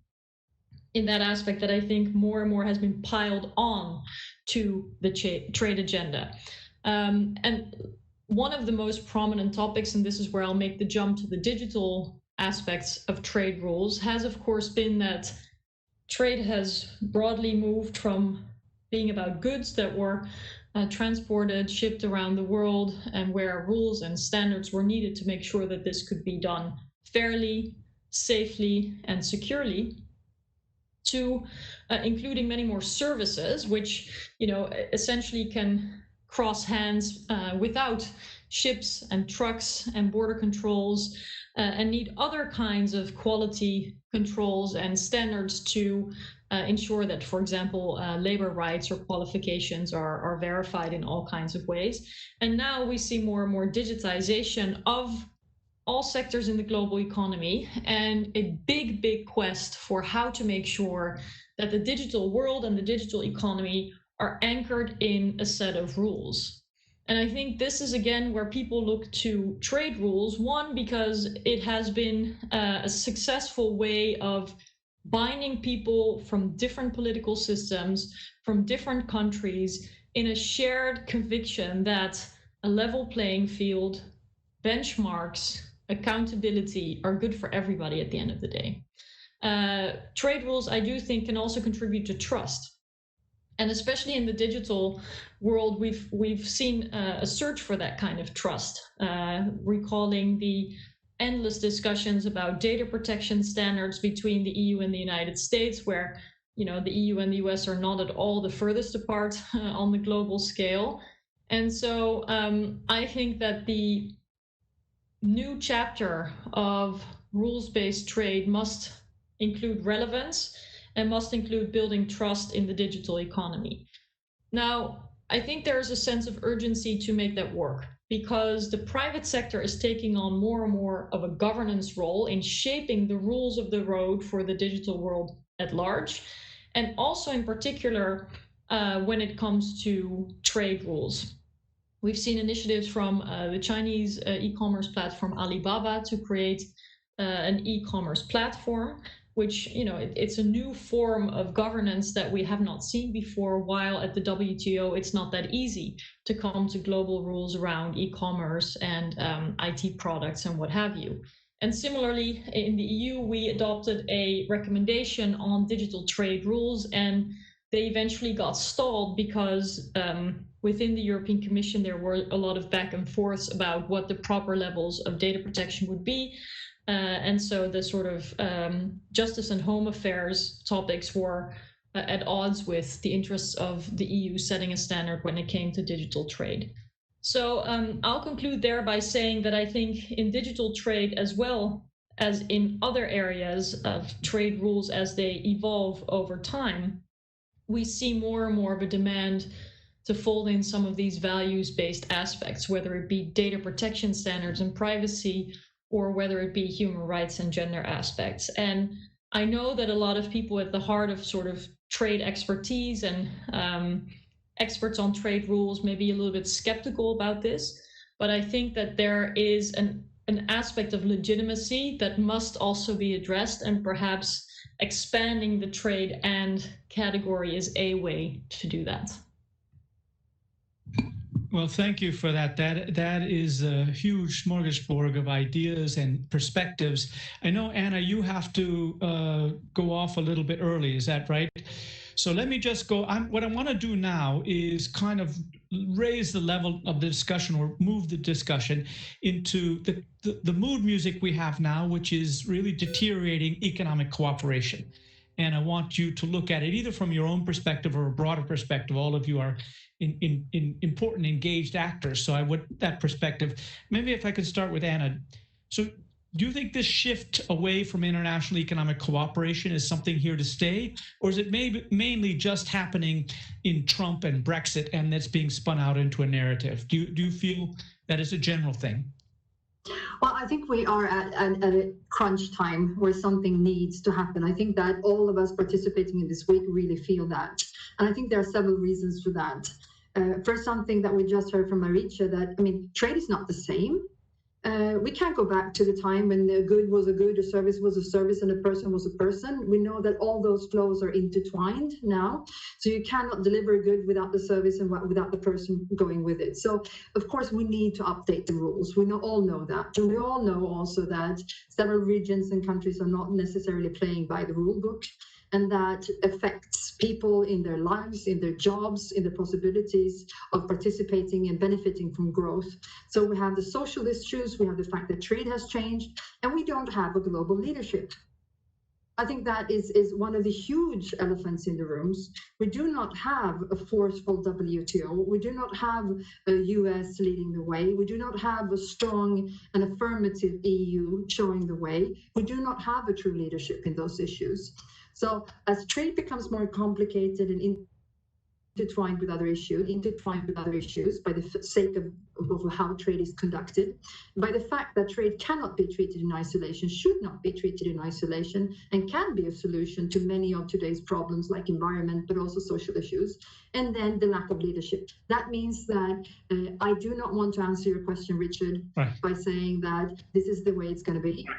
in that aspect that I think more and more has been piled on to the trade agenda. And one of the most prominent topics, and this is where I'll make the jump to the digital aspects of trade rules, has of course been that trade has broadly moved from being about goods that were transported, shipped around the world, and where rules and standards were needed to make sure that this could be done fairly, safely, and securely, to including many more services, which essentially can cross hands without ships and trucks and border controls, and need other kinds of quality controls and standards to ensure that, for example, labor rights or qualifications are verified in all kinds of ways. And now we see more and more digitization of all sectors in the global economy, and a big quest for how to make sure that the digital world and the digital economy are anchored in a set of rules. And I think this is again where people look to trade rules, one, because it has been a successful way of binding people from different political systems, from different countries, in a shared conviction that a level playing field, benchmarks, accountability are good for everybody at the end of the day. Trade rules, I do think, can also contribute to trust. And especially in the digital world, we've seen a search for that kind of trust, recalling the endless discussions about data protection standards between the EU and the United States, where the EU and the US are not at all the furthest apart on the global scale. And so I think that the new chapter of rules-based trade must include relevance and must include building trust in the digital economy. Now, I think there is a sense of urgency to make that work, because the private sector is taking on more and more of a governance role in shaping the rules of the road for the digital world at large, and also in particular when it comes to trade rules. We've seen initiatives from the Chinese e-commerce platform Alibaba to create an e-commerce platform, which, it's a new form of governance that we have not seen before, while at the WTO, it's not that easy to come to global rules around e-commerce and IT products and what have you. And similarly, in the EU, we adopted a recommendation on digital trade rules, and they eventually got stalled because within the European Commission, there were a lot of back and forths about what the proper levels of data protection would be. And so the sort of justice and home affairs topics were at odds with the interests of the EU setting a standard when it came to digital trade. So I'll conclude there by saying that I think in digital trade, as well as in other areas of trade rules as they evolve over time, we see more and more of a demand to fold in some of these values-based aspects, whether it be data protection standards and privacy, or whether it be human rights and gender aspects. And I know that a lot of people at the heart of sort of trade expertise and experts on trade rules may be a little bit skeptical about this, but I think that there is an aspect of legitimacy that must also be addressed, and perhaps expanding the trade and category is a way to do that. Well, thank you for that. That is a huge smorgasbord of ideas and perspectives. I know, Anna, you have to go off a little bit early. Is that right? So let me just go. What I want to do now is kind of raise the level of the discussion, or move the discussion into the mood music we have now, which is really deteriorating economic cooperation. And I want you to look at it either from your own perspective or a broader perspective. All of you are in important engaged actors. So I would, that perspective, maybe if I could start with Anna. So do you think this shift away from international economic cooperation is something here to stay? Or is it mainly just happening in Trump and Brexit, and that's being spun out into a narrative? Do you feel that is a general thing? Well, I think we are at a crunch time where something needs to happen. I think that all of us participating in this week really feel that. And I think there are several reasons for that. First, something that we just heard from Maricha, that, I mean, trade is not the same. We can't go back to the time when a good was a good, a service was a service, and a person was a person. We know that all those flows are intertwined now. So you cannot deliver a good without the service and without the person going with it. So, of course, we need to update the rules. We all know that. And we all know also that several regions and countries are not necessarily playing by the rule book. And that affects people in their lives, in their jobs, in the possibilities of participating and benefiting from growth. So we have the social issues, we have the fact that trade has changed, and we don't have a global leadership. I think that is one of the huge elephants in the rooms. We do not have a forceful WTO. We do not have a US leading the way. We do not have a strong and affirmative EU showing the way. We do not have a true leadership in those issues. So as trade becomes more complicated and intertwined with other issues by the sake of how trade is conducted, by the fact that trade cannot be treated in isolation, should not be treated in isolation, and can be a solution to many of today's problems like environment, but also social issues, and then the lack of leadership. That means that I do not want to answer your question, Richard, by saying that this is the way it's going to be.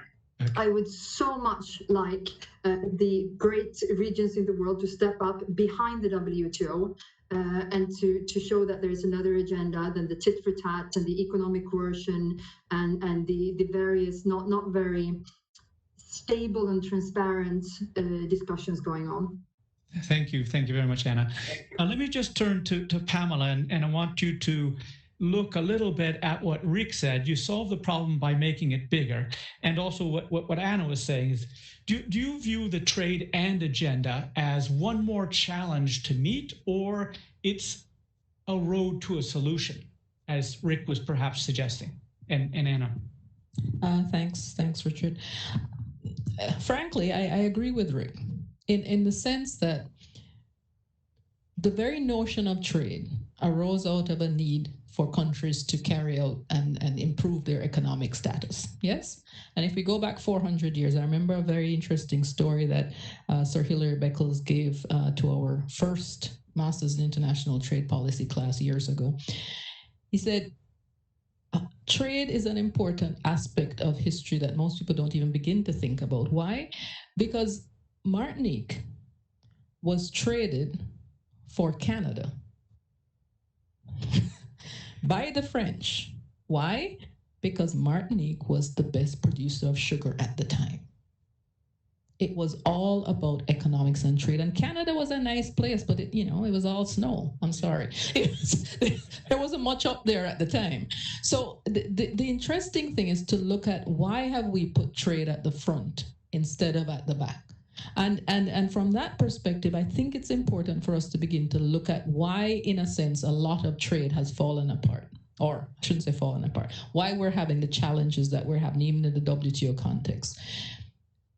I would so much like the great regions in the world to step up behind the WTO and to show that there is another agenda than the tit for tat and the economic coercion and the various not very stable and transparent discussions going on. Thank you very much, Anna. Let me just turn to Pamela, and I want you to look a little bit at what Rick said. You solve the problem by making it bigger. And also what Anna was saying is, do you view the trade and agenda as one more challenge to meet, or it's a road to a solution, as Rick was perhaps suggesting? And Anna? Thanks, Richard. Frankly, I agree with Rick in the sense that the very notion of trade arose out of a need for countries to carry out and improve their economic status. Yes? And if we go back 400 years, I remember a very interesting story that Sir Hilary Beckles gave to our first Masters in International Trade Policy class years ago. He said, trade is an important aspect of history that most people don't even begin to think about. Why? Because Martinique was traded for Canada by the French. Why? Because Martinique was the best producer of sugar at the time. It was all about economics and trade. And Canada was a nice place, but it was all snow. I'm sorry. There wasn't much up there at the time. So the interesting thing is to look at why have we put trade at the front instead of at the back? And from that perspective, I think it's important for us to begin to look at why, in a sense, a lot of trade has fallen apart. Or I shouldn't say fallen apart. Why we're having the challenges that we're having, even in the WTO context.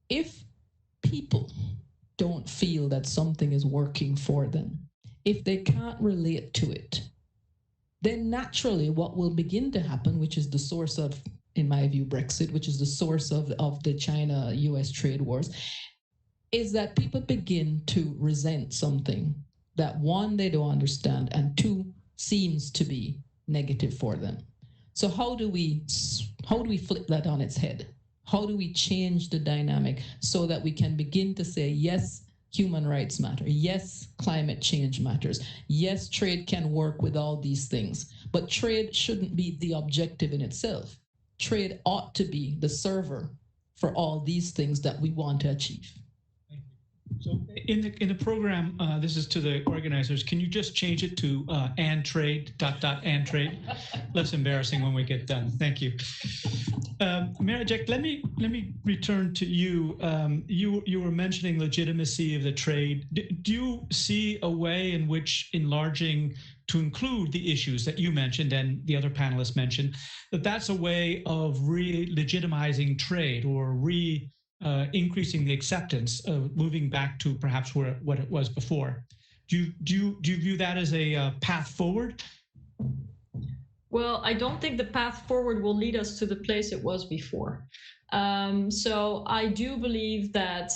If people don't feel that something is working for them, if they can't relate to it, then naturally what will begin to happen, which is the source of, in my view, Brexit, which is the source of the China-US trade wars, is that people begin to resent something that, one, they don't understand, and two, seems to be negative for them. So how do we flip that on its head? How do we change the dynamic so that we can begin to say, yes, human rights matter. Yes, climate change matters. Yes, trade can work with all these things, but trade shouldn't be the objective in itself. Trade ought to be the server for all these things that we want to achieve. So in the program, this is to the organizers, can you just change it to and trade, ... and trade? Less embarrassing when we get done. Thank you. Mary-Jack, let me return to you. You were mentioning legitimacy of the trade. Do you see a way in which enlarging to include the issues that you mentioned and the other panelists mentioned, that's a way of re-legitimizing trade or increasing the acceptance of moving back to perhaps what it was before? Do you view that as a path forward? Well, I don't think the path forward will lead us to the place it was before. So I do believe that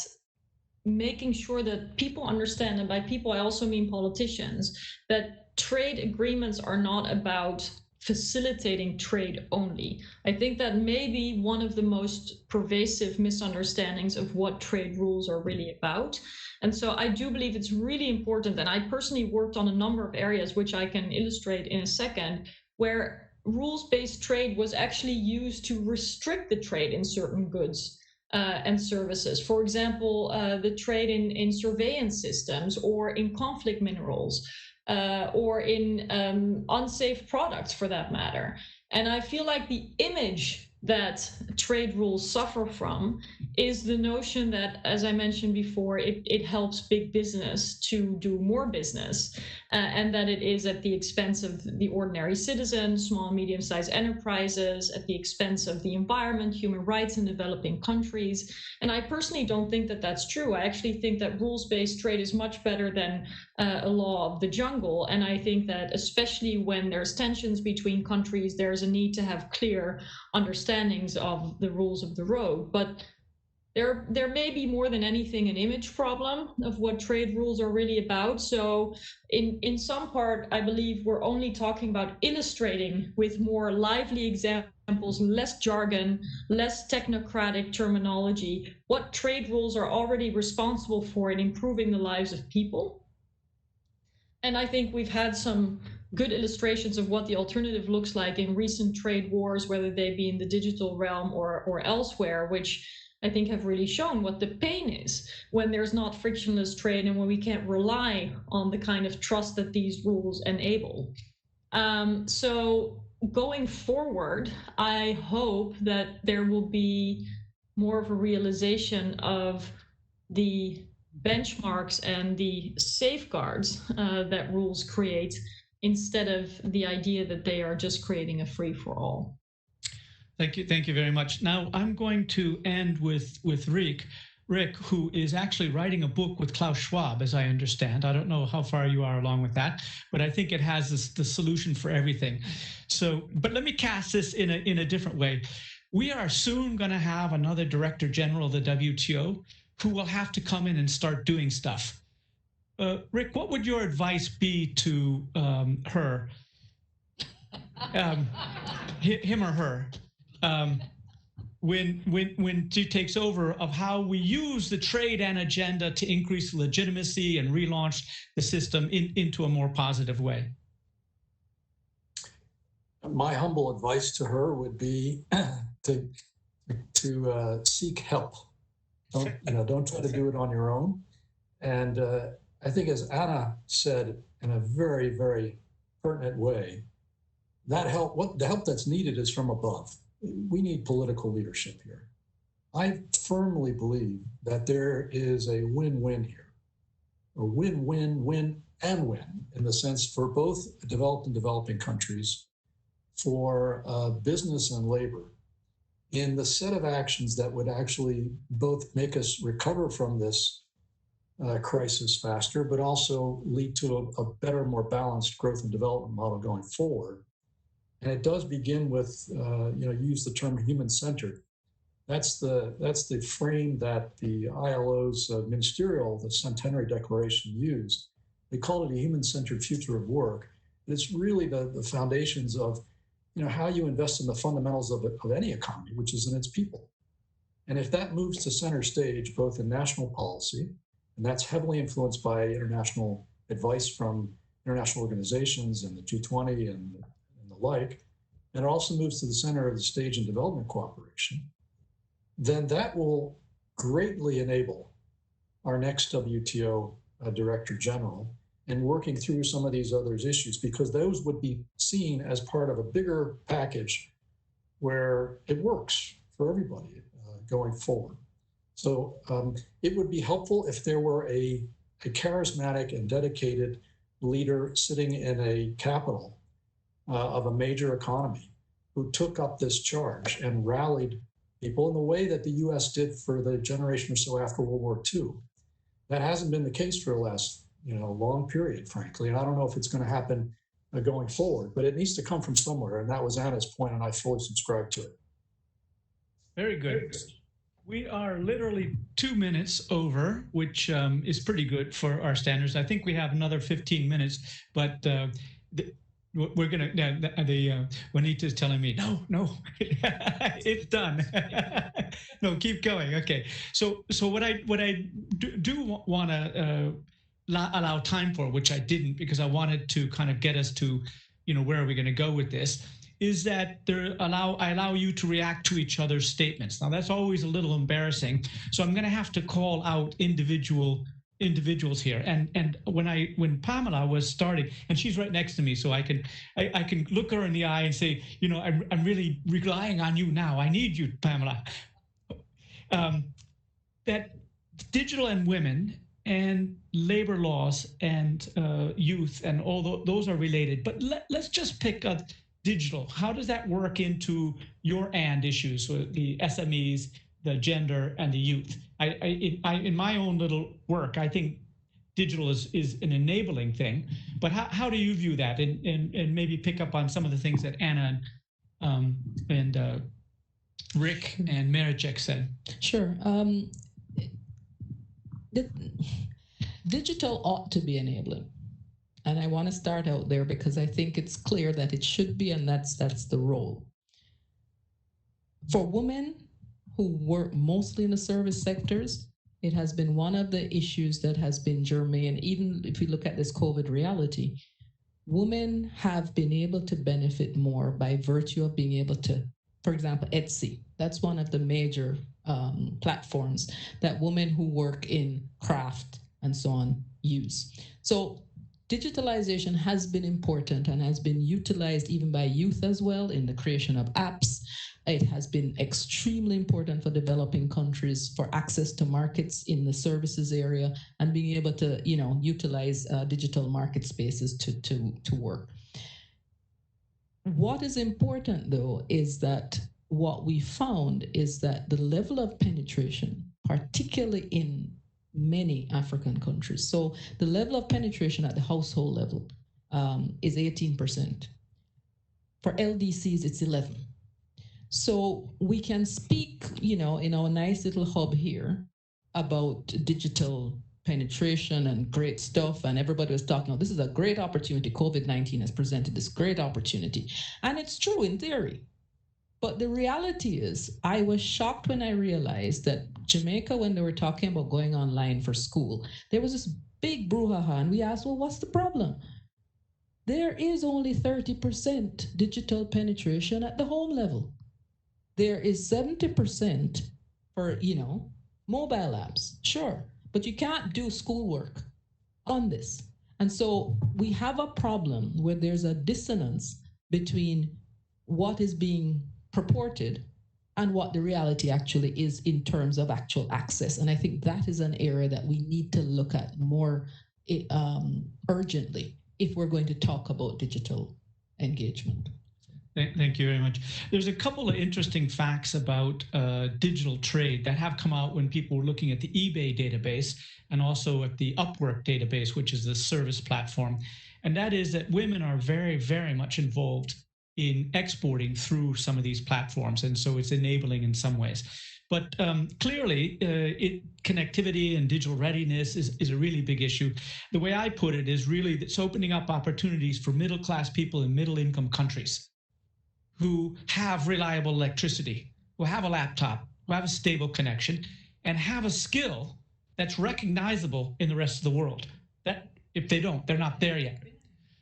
making sure that people understand, and by people I also mean politicians, that trade agreements are not about facilitating trade only. I think that may be one of the most pervasive misunderstandings of what trade rules are really about. And so I do believe it's really important, and I personally worked on a number of areas, which I can illustrate in a second, where rules-based trade was actually used to restrict the trade in certain goods and services. For example, the trade in surveillance systems, or in conflict minerals, or in unsafe products for that matter. And I feel like the image that trade rules suffer from is the notion that, as I mentioned before, it helps big business to do more business, and that it is at the expense of the ordinary citizen, small and medium-sized enterprises, at the expense of the environment, human rights in developing countries. And I personally don't think that that's true. I actually think that rules-based trade is much better than a law of the jungle. And I think that especially when there's tensions between countries, there's a need to have clear understandings of the rules of the road. But there may be more than anything an image problem of what trade rules are really about. So in some part, I believe we're only talking about illustrating with more lively examples, less jargon, less technocratic terminology, what trade rules are already responsible for in improving the lives of people. And I think we've had some good illustrations of what the alternative looks like in recent trade wars, whether they be in the digital realm or elsewhere, which I think have really shown what the pain is when there's not frictionless trade and when we can't rely on the kind of trust that these rules enable. So going forward, I hope that there will be more of a realization of the benchmarks and the safeguards that rules create, instead of the idea that they are just creating a free-for-all. Thank you very much. Now I'm going to end with Rick, who is actually writing a book with Klaus Schwab, as I understand. I don't know how far you are along with that, but I think it has the solution for everything. So, but let me cast this in a different way. We are soon going to have another Director General of the WTO who will have to come in and start doing stuff. Rick, what would your advice be to her, him or her, when she takes over, of how we use the trade and agenda to increase legitimacy and relaunch the system into a more positive way? My humble advice to her would be to seek help. Don't try to do it on your own. And I think, as Anna said in a very, very pertinent way, that help, the help that's needed is from above. We need political leadership here. I firmly believe that there is a win-win here, a win-win-win and win, in the sense for both developed and developing countries, for business and labor, in the set of actions that would actually both make us recover from this crisis faster, but also lead to a better, more balanced growth and development model going forward. And it does begin with, you use the term human-centered. That's the frame that the ILO's ministerial, the Centenary Declaration, used. They called it a human-centered future of work. It's really the foundations of, how you invest in the fundamentals of any economy, which is in its people. And if that moves to center stage, both in national policy, and that's heavily influenced by international advice from international organizations and the G20 and the like, and it also moves to the center of the stage in development cooperation, then that will greatly enable our next WTO Director General in working through some of these other issues, because those would be seen as part of a bigger package where it works for everybody going forward. So it would be helpful if there were a charismatic and dedicated leader sitting in a capital of a major economy who took up this charge and rallied people in the way that the US did for the generation or so after World War II. That hasn't been the case for the last long period, frankly, and I don't know if it's going to happen going forward. But it needs to come from somewhere, and that was Anna's point, and I fully subscribe to it. Very good. We are literally 2 minutes over, which is pretty good for our standards. I think we have another 15 minutes, but we're gonna. Juanita's telling me, no, it's done. No, keep going. Okay. So what I do want to allow time for, which I didn't because I wanted to kind of get us to, where are we going to go with this? Is that I allow you to react to each other's statements. Now that's always a little embarrassing, so I'm going to have to call out individuals here. And when Pamela was starting, and she's right next to me, so I can look her in the eye and say, I'm really relying on you now. I need you, Pamela. That digital and women and labor laws and youth and all those are related. But let's just pick a digital. How does that work into your and issues, so the SMEs, the gender, and the youth? In my own little work, I think digital is an enabling thing. But how do you view that? And maybe pick up on some of the things that Anna and Rick and Maricek said. Sure. Digital ought to be enabling. And I want to start out there because I think it's clear that it should be, and that's the role. For women who work mostly in the service sectors, it has been one of the issues that has been germane. Even if you look at this COVID reality, women have been able to benefit more by virtue of being able to, for example, Etsy. That's one of the major platforms that women who work in craft and so on use. So digitalization has been important and has been utilized even by youth as well in the creation of apps. It has been extremely important for developing countries for access to markets in the services area and being able to, utilize digital market spaces to work. What is important, though, is that what we found is that the level of penetration, particularly in many African countries. So the level of penetration at the household level is 18%. For LDCs, it's 11. So we can speak, in our nice little hub here about digital penetration and great stuff. And everybody was talking about this is a great opportunity. COVID-19 has presented this great opportunity. And it's true in theory. But the reality is, I was shocked when I realized that Jamaica, when they were talking about going online for school, there was this big brouhaha, and we asked, well, what's the problem? There is only 30% digital penetration at the home level. There is 70% for, mobile apps, sure, but you can't do schoolwork on this. And so we have a problem where there's a dissonance between what is being purported and what the reality actually is in terms of actual access. And I think that is an area that we need to look at more urgently if we're going to talk about digital engagement. Thank you very much. There's a couple of interesting facts about digital trade that have come out when people were looking at the eBay database and also at the Upwork database, which is the service platform. And that is that women are very, very much involved in exporting through some of these platforms. And so it's enabling in some ways. But clearly, connectivity and digital readiness is a really big issue. The way I put it is really it's opening up opportunities for middle-class people in middle-income countries who have reliable electricity, who have a laptop, who have a stable connection, and have a skill that's recognizable in the rest of the world. That if they don't, they're not there yet.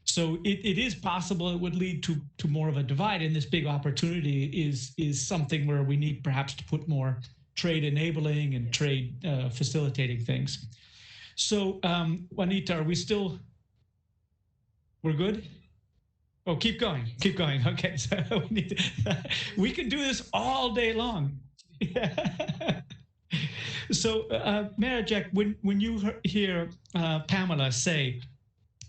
So it is possible it would lead to more of a divide, and this big opportunity is something where we need perhaps to put more trade enabling and trade facilitating things. So Juanita, are we still, we're good? Oh, keep going. Okay, so we can do this all day long. So Maricek, when you hear Pamela say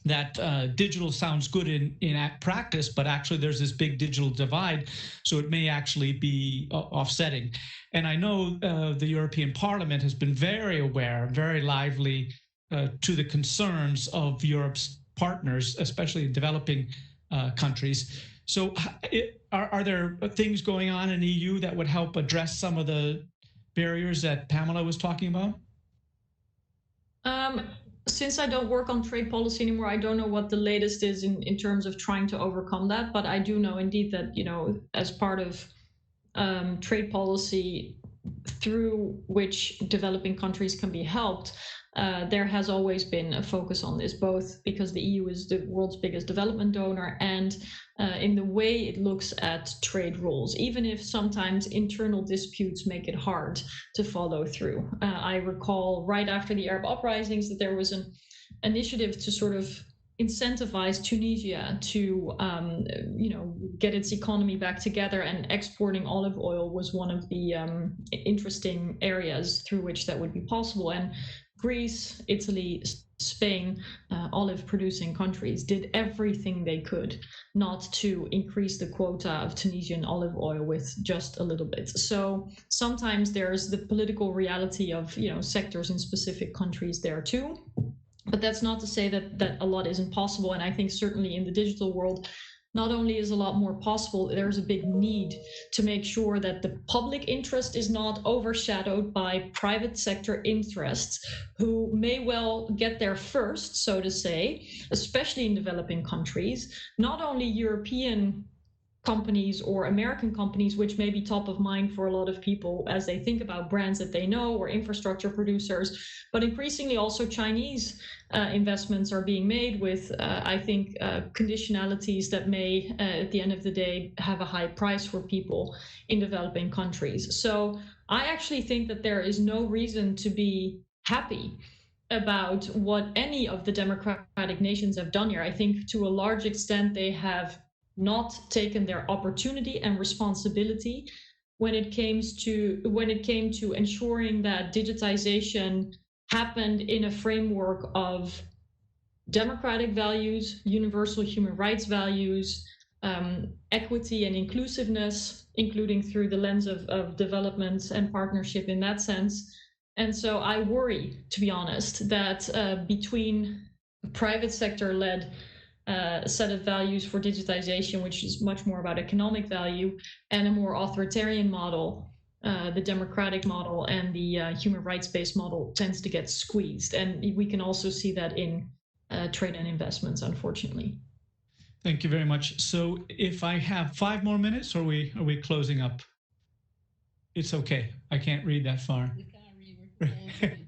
that digital sounds good in practice, but actually there's this big digital divide, so it may actually be offsetting. And I know the European Parliament has been very aware, very lively to the concerns of Europe's partners, especially in developing countries. So are there things going on in the EU that would help address some of the barriers that Pamela was talking about? Since I don't work on trade policy anymore, I don't know what the latest is in terms of trying to overcome that. But I do know indeed that, as part of trade policy through which developing countries can be helped, there has always been a focus on this, both because the EU is the world's biggest development donor and in the way it looks at trade rules, even if sometimes internal disputes make it hard to follow through. I recall right after the Arab uprisings that there was an initiative to sort of incentivize Tunisia to, get its economy back together, and exporting olive oil was one of the interesting areas through which that would be possible. And Greece, Italy, Spain, olive producing countries did everything they could not to increase the quota of Tunisian olive oil with just a little bit. So sometimes there's the political reality of, sectors in specific countries there too. But that's not to say that a lot isn't possible. And I think certainly in the digital world, not only is a lot more possible, there's a big need to make sure that the public interest is not overshadowed by private sector interests who may well get there first, so to say, especially in developing countries. Not only European companies or American companies, which may be top of mind for a lot of people as they think about brands that they know or infrastructure producers, but increasingly also Chinese investments are being made with, I think, conditionalities that may, at the end of the day, have a high price for people in developing countries. So I actually think that there is no reason to be happy about what any of the democratic nations have done here. I think to a large extent they have not taken their opportunity and responsibility when it came to ensuring that digitization happened in a framework of democratic values, universal human rights values, equity and inclusiveness, including through the lens of development and partnership in that sense. And so I worry, to be honest, that between private sector-led set of values for digitization, which is much more about economic value, and a more authoritarian model, the democratic model and the human rights-based model tends to get squeezed. And we can also see that in trade and investments, unfortunately. Thank you very much. So if I have 5 more minutes, or are we closing up? It's okay. I can't read that far. We can't read.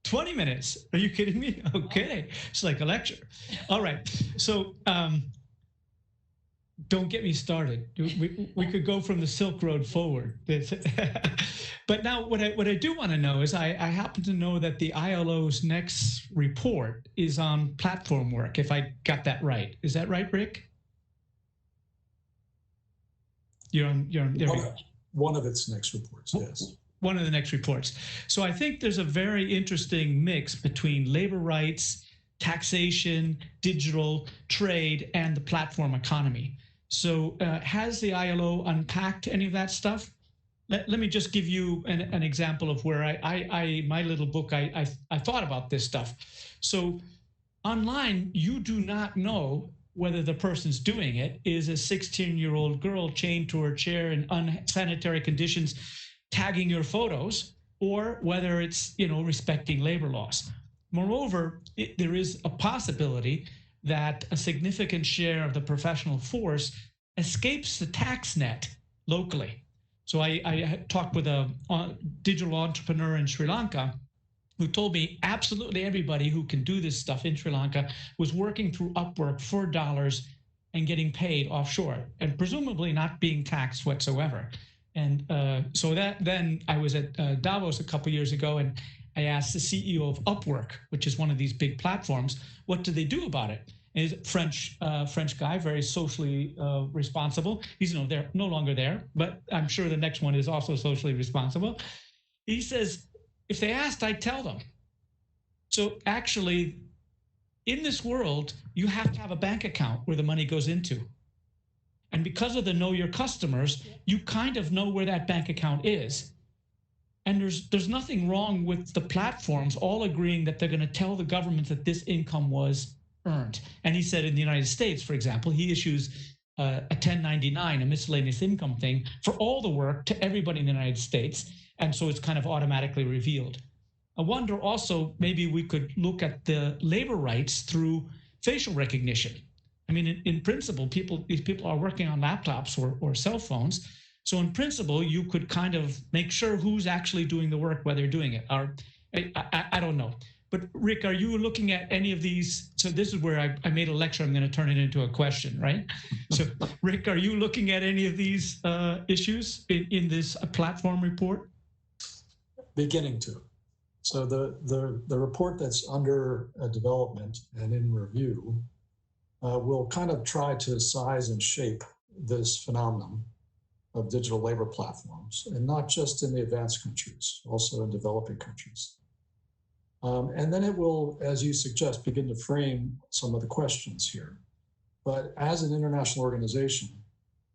20 minutes. Are you kidding me? Okay. It's like a lecture. All right. So don't get me started. We could go from the Silk Road forward. But now what I do want to know is I happen to know that the ILO's next report is on platform work, if I got that right. Is that right, Rick? You're on one of its next reports, yes. One of the next reports. So I think there's a very interesting mix between labor rights, taxation, digital, trade, and the platform economy. So has the ILO unpacked any of that stuff? Let me just give you an example of where my little book, I thought about this stuff. So online, you do not know whether the person's doing it is a 16-year-old girl chained to her chair in unsanitary conditions, tagging your photos, or whether it's, respecting labor laws. Moreover, there is a possibility that a significant share of the professional force escapes the tax net locally. So I talked with a digital entrepreneur in Sri Lanka who told me absolutely everybody who can do this stuff in Sri Lanka was working through Upwork for dollars and getting paid offshore, and presumably not being taxed whatsoever. And so then I was at Davos a couple years ago, and I asked the CEO of Upwork, which is one of these big platforms, what do they do about it? And he's a French guy, very socially responsible. He's they're no longer there, but I'm sure the next one is also socially responsible. He says, if they asked, I'd tell them. So actually, in this world, you have to have a bank account where the money goes into. And because of the know your customers, you kind of know where that bank account is. And there's nothing wrong with the platforms all agreeing that they're going to tell the government that this income was earned. And he said in the United States, for example, he issues a 1099, a miscellaneous income thing, for all the work to everybody in the United States. And so it's kind of automatically revealed. I wonder also, maybe we could look at the labor rights through facial recognition. I mean, in principle, these people are working on laptops or cell phones. So in principle, you could kind of make sure who's actually doing the work while they're doing it. Or I don't know. But Rick, are you looking at any of these? So this is where I made a lecture. I'm going to turn it into a question, right? So Rick, are you looking at any of these issues in this platform report? Beginning to. So the report that's under development and in review will kind of try to size and shape this phenomenon of digital labor platforms, and not just in the advanced countries, also in developing countries. And then it will, as you suggest, begin to frame some of the questions here. But as an international organization,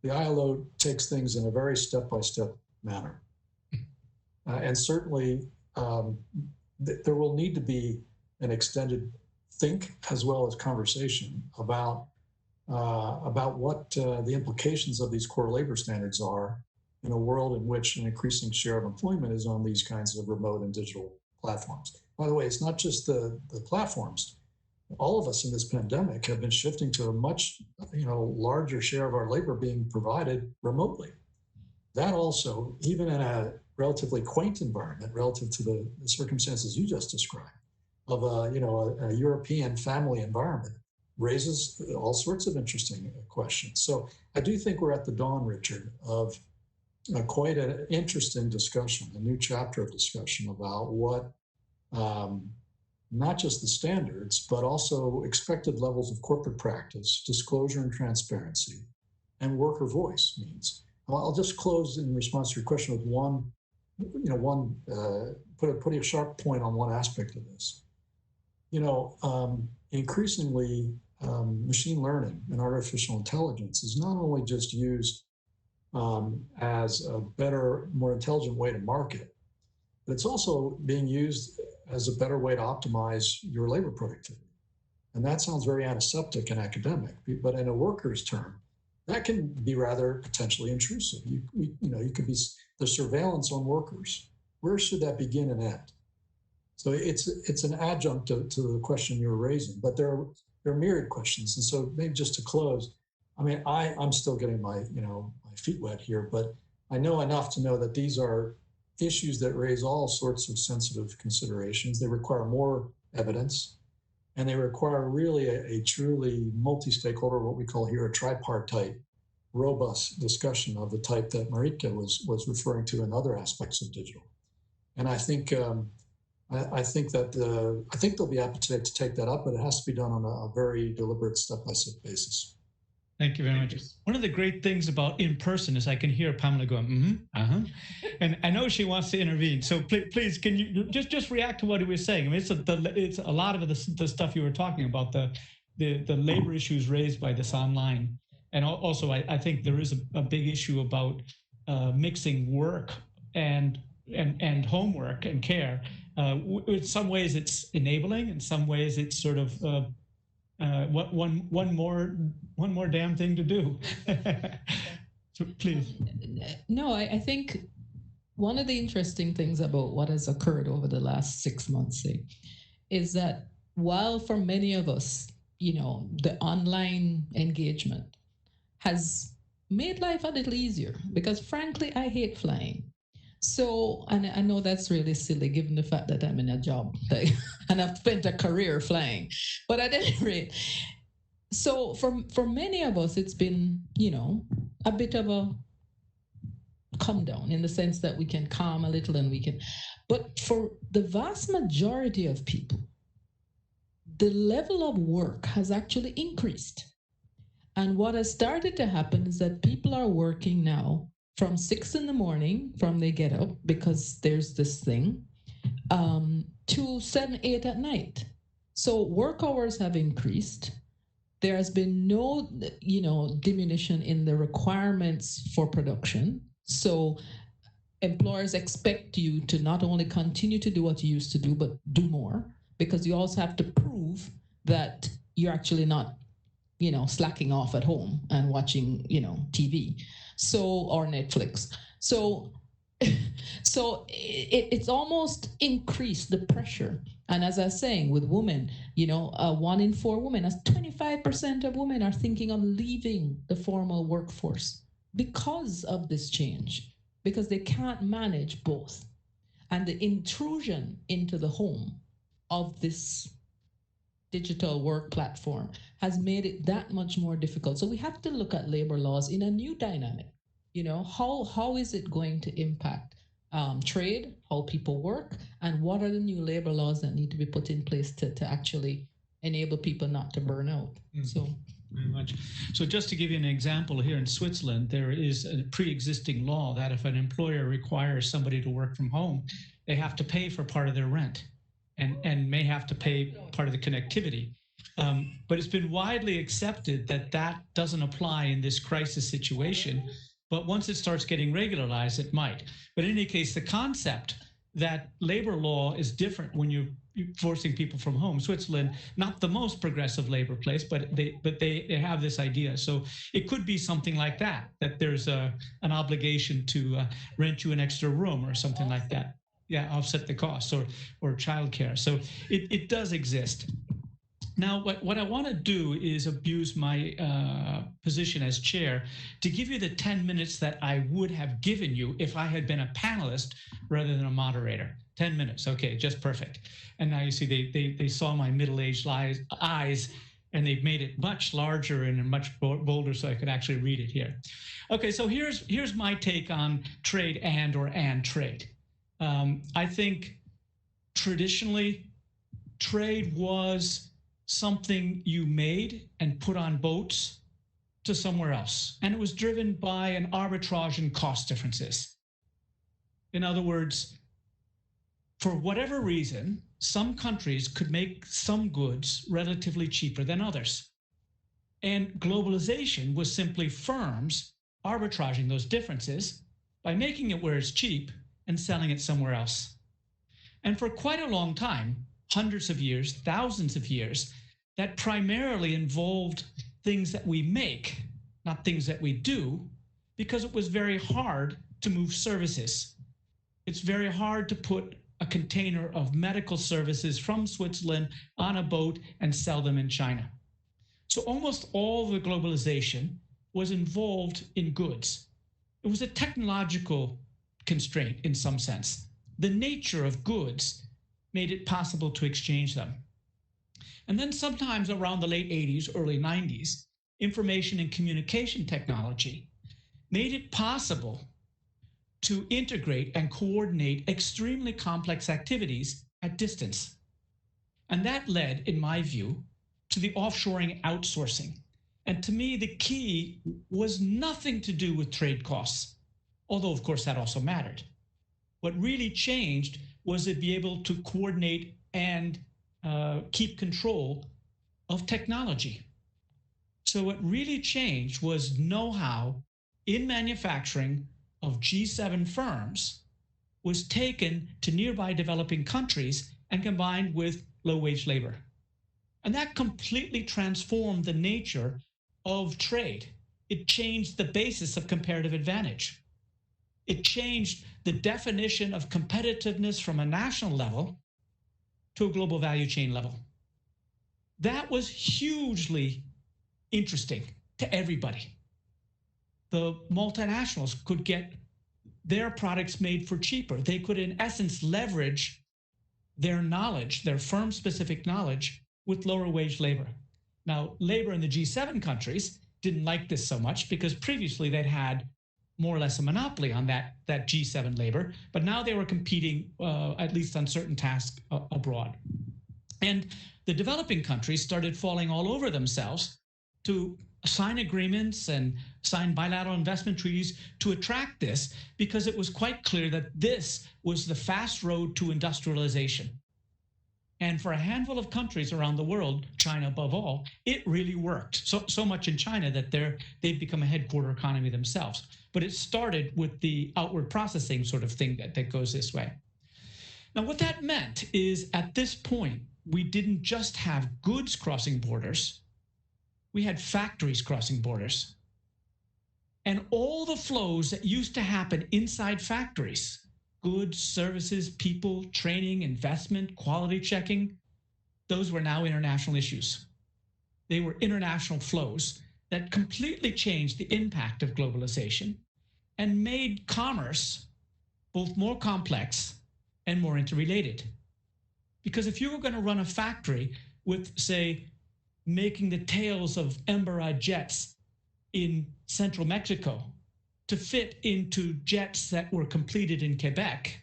the ILO takes things in a very step-by-step manner. And certainly, there will need to be an extended think as well as conversation about what the implications of these core labor standards are in a world in which an increasing share of employment is on these kinds of remote and digital platforms. By the way, it's not just the platforms. All of us in this pandemic have been shifting to a much larger share of our labor being provided remotely. That also, even in a relatively quaint environment relative to the circumstances you just described, of a European family environment, raises all sorts of interesting questions. So I do think we're at the dawn, Richard, of quite an interesting discussion, a new chapter of discussion about what not just the standards, but also expected levels of corporate practice, disclosure and transparency, and worker voice means. I'll just close in response to your question with put a sharp point on one aspect of this. Increasingly, machine learning and artificial intelligence is not only just used as a better, more intelligent way to market, but it's also being used as a better way to optimize your labor productivity. And that sounds very antiseptic and academic, but in a worker's term, that can be rather potentially intrusive. You could be the surveillance on workers. Where should that begin and end? So it's an adjunct to the question you're raising, but there are myriad questions. And so maybe just to close, I mean, I'm still getting my feet wet here, but I know enough to know that these are issues that raise all sorts of sensitive considerations. They require more evidence, and they require really a truly multi-stakeholder, what we call here a tripartite, robust discussion of the type that Marika was referring to in other aspects of digital. And I think there'll be appetite to take that up, but it has to be done on a very deliberate step-by-step basis. Thank you very much. One of the great things about in person is I can hear Pamela going, and I know she wants to intervene. So please, can you just react to what he was saying? I mean, it's a lot of the stuff you were talking about, the labor issues raised by this online, and also I think there is a big issue about mixing work and homework and care. In some ways, it's enabling. In some ways, it's sort of one more damn thing to do. So please. No, I think one of the interesting things about what has occurred over the last 6 months, say, is that while for many of us, the online engagement has made life a little easier, because frankly, I hate flying. So, and I know that's really silly given the fact that I'm in a job and I've spent a career flying. But at any rate, so for many of us, it's been, a bit of a come down in the sense that we can calm a little and we can. But for the vast majority of people, the level of work has actually increased. And what has started to happen is that people are working now from 6 a.m, from they get up, because there's this thing, to 7, 8 at night. So work hours have increased. There has been no, diminution in the requirements for production. So employers expect you to not only continue to do what you used to do, but do more, because you also have to prove that you're actually not, slacking off at home and watching, TV, or Netflix. So it's almost increased the pressure. And as I was saying, with women, 1 in 4 women, as 25% of women are thinking of leaving the formal workforce because of this change, because they can't manage both. And the intrusion into the home of this digital work platform has made it that much more difficult. So we have to look at labor laws in a new dynamic. How is it going to impact trade, how people work, and what are the new labor laws that need to be put in place to actually enable people not to burn out? So very much. So just to give you an example, here in Switzerland, there is a pre-existing law that if an employer requires somebody to work from home, they have to pay for part of their rent and may have to pay part of the connectivity. But it's been widely accepted that that doesn't apply in this crisis situation. But once it starts getting regularized, it might. But in any case, the concept that labor law is different when you're forcing people from home. Switzerland, not the most progressive labor place, but they have this idea. So it could be something like that there's an obligation to rent you an extra room or something like that. Yeah, offset the costs or childcare. So it does exist. Now, what I want to do is abuse my position as chair to give you the 10 minutes that I would have given you if I had been a panelist rather than a moderator. 10 minutes, okay, just perfect. And now you see they saw my middle-aged eyes and they've made it much larger and much bolder so I could actually read it here. Okay, so here's my take on trade and trade. I think traditionally trade was something you made and put on boats to somewhere else. And it was driven by an arbitrage in cost differences. In other words, for whatever reason, some countries could make some goods relatively cheaper than others. And globalization was simply firms arbitraging those differences by making it where it's cheap and selling it somewhere else. And for quite a long time, hundreds of years, thousands of years, that primarily involved things that we make, not things that we do, because it was very hard to move services. It's very hard to put a container of medical services from Switzerland on a boat and sell them in China. So almost all the globalization was involved in goods. It was a technological constraint in some sense. The nature of goods made it possible to exchange them. And then sometimes around the late 80s, early 90s, information and communication technology made it possible to integrate and coordinate extremely complex activities at distance. And that led, in my view, to the offshoring outsourcing. And to me, the key was nothing to do with trade costs, although of course that also mattered. What really changed was to be able to coordinate and keep control of technology. So what really changed was know-how in manufacturing of G7 firms was taken to nearby developing countries and combined with low-wage labor. And that completely transformed the nature of trade. It changed the basis of comparative advantage. It changed the definition of competitiveness from a national level to a global value chain level. That was hugely interesting to everybody. The multinationals could get their products made for cheaper. They could, in essence, leverage their knowledge, their firm-specific knowledge, with lower wage labor. Now, labor in the G7 countries didn't like this so much because previously they'd had more or less a monopoly on that G7 labor, but now they were competing at least on certain tasks abroad. And the developing countries started falling all over themselves to sign agreements and sign bilateral investment treaties to attract this, because it was quite clear that this was the fast road to industrialization. And for a handful of countries around the world, China above all, it really worked. So much in China that they've become a headquarter economy themselves. But it started with the outward processing sort of thing that goes this way. Now, what that meant is at this point, we didn't just have goods crossing borders, we had factories crossing borders. And all the flows that used to happen inside factories, goods, services, people, training, investment, quality checking, those were now international issues. They were international flows that completely changed the impact of globalization and made commerce both more complex and more interrelated. Because if you were going to run a factory with, say, making the tails of Embraer jets in central Mexico to fit into jets that were completed in Quebec,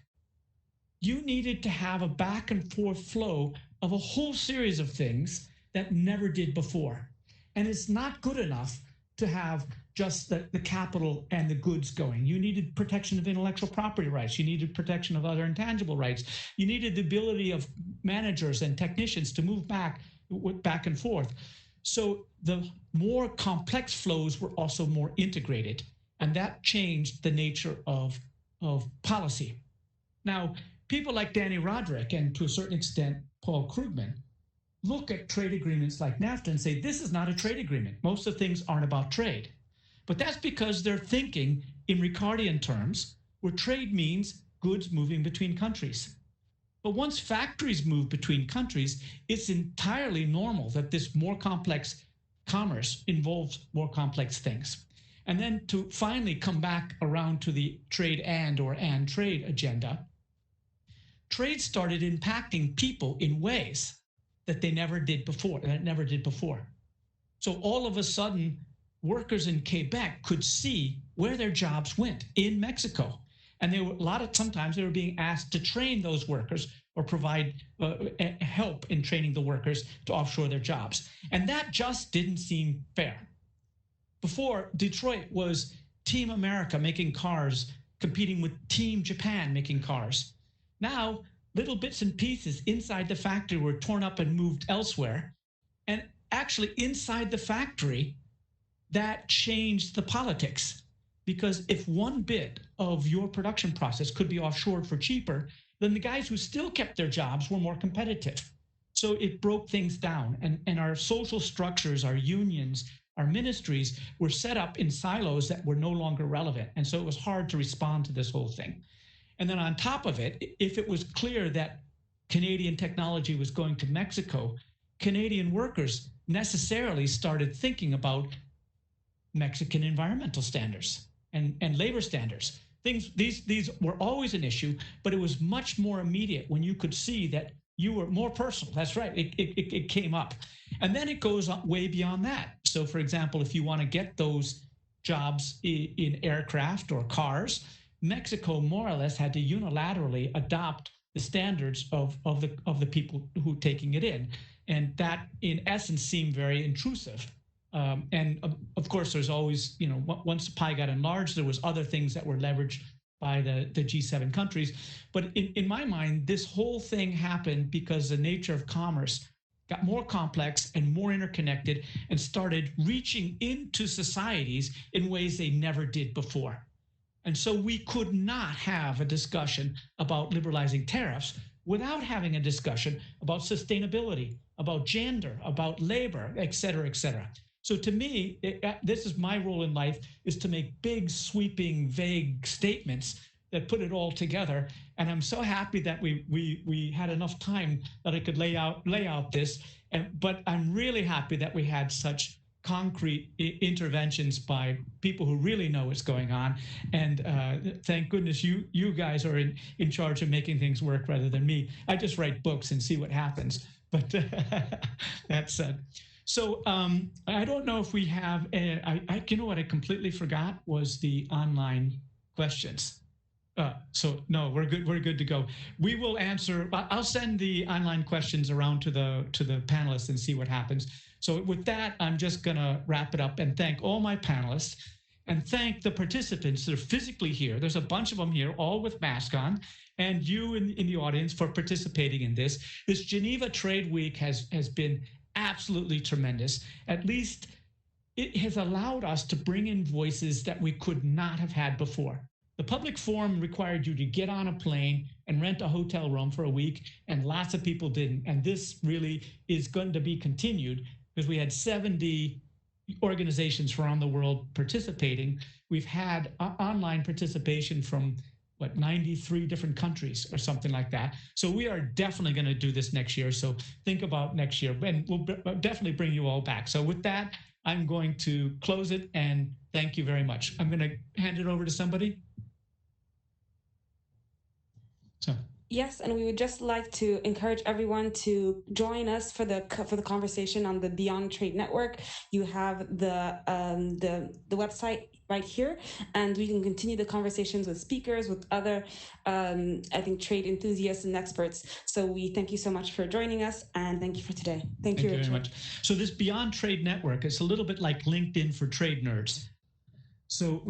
you needed to have a back and forth flow of a whole series of things that never did before. And it's not good enough to have just the capital and the goods going. You needed protection of intellectual property rights. You needed protection of other intangible rights. You needed the ability of managers and technicians to move back and forth. So the more complex flows were also more integrated, and that changed the nature of policy. Now, people like Danny Roderick and to a certain extent Paul Krugman look at trade agreements like NAFTA and say, this is not a trade agreement. Most of the things aren't about trade. But that's because they're thinking in Ricardian terms, where trade means goods moving between countries. But once factories move between countries, it's entirely normal that this more complex commerce involves more complex things. And then to finally come back around to the trade and trade agenda, trade started impacting people in ways that they never did before, So all of a sudden, workers in Quebec could see where their jobs went in Mexico. And they were sometimes they were being asked to train those workers or provide help in training the workers to offshore their jobs. And that just didn't seem fair. Before, Detroit was Team America making cars, competing with Team Japan making cars. Now, little bits and pieces inside the factory were torn up and moved elsewhere. And actually inside the factory, that changed the politics. Because if one bit of your production process could be offshored for cheaper, then the guys who still kept their jobs were more competitive. So it broke things down. And our social structures, our unions, our ministries were set up in silos that were no longer relevant. And so it was hard to respond to this whole thing. And then on top of it, if it was clear that Canadian technology was going to Mexico, Canadian workers necessarily started thinking about Mexican environmental standards and labor standards. These were always an issue, but it was much more immediate when you could see that you were more personal. That's right, it came up. And then it goes way beyond that. So for example, if you want to get those jobs in aircraft or cars, Mexico more or less had to unilaterally adopt the standards of the people who were taking it in. And that in essence seemed very intrusive. And of course, there's always, once the pie got enlarged, there was other things that were leveraged by the G7 countries. But in my mind, this whole thing happened because the nature of commerce got more complex and more interconnected and started reaching into societies in ways they never did before. And so we could not have a discussion about liberalizing tariffs without having a discussion about sustainability, about gender, about labor, et cetera, et cetera. So to me, this is my role in life, is to make big, sweeping, vague statements that put it all together. And I'm so happy that we had enough time that I could lay out this. But I'm really happy that we had such concrete interventions by people who really know what's going on. And thank goodness you guys are in charge of making things work rather than me. I just write books and see what happens. But that said. So I don't know if we have, you know what I completely forgot was the online questions. So no, we're good to go. We will answer, I'll send the online questions around to the panelists and see what happens. So with that, I'm just gonna wrap it up and thank all my panelists and thank the participants that are physically here. There's a bunch of them here, all with masks on, and you in the audience for participating in this. This Geneva Trade Week has been absolutely tremendous. At least it has allowed us to bring in voices that we could not have had before. The public forum required you to get on a plane and rent a hotel room for a week, and lots of people didn't. And this really is going to be continued because we had 70 organizations from around the world participating. We've had online participation from 93 different countries or something like that. So we are definitely going to do this next year. So think about next year, and we'll definitely bring you all back. So with that, I'm going to close it and thank you very much. I'm going to hand it over to somebody. So. Yes, and we would just like to encourage everyone to join us for the conversation on the Beyond Trade Network. You have the website right here, and we can continue the conversations with speakers, with other, I think, trade enthusiasts and experts. So we thank you so much for joining us, and thank you for today. Thank you, Richard. Very much. So this Beyond Trade Network is a little bit like LinkedIn for trade nerds. So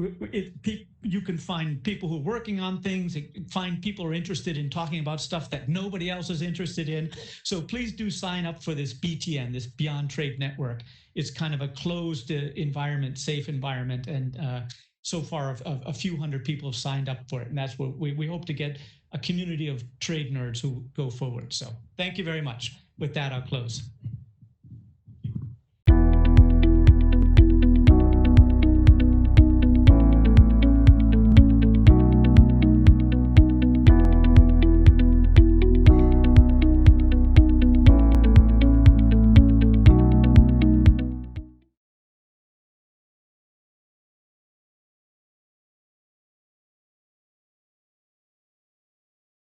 you can find people who are working on things, find people who are interested in talking about stuff that nobody else is interested in. So please do sign up for this BTN, this Beyond Trade Network. It's kind of a closed environment, safe environment. And so far, a few hundred people have signed up for it. And that's what we hope to get a community of trade nerds who go forward. So thank you very much. With that, I'll close.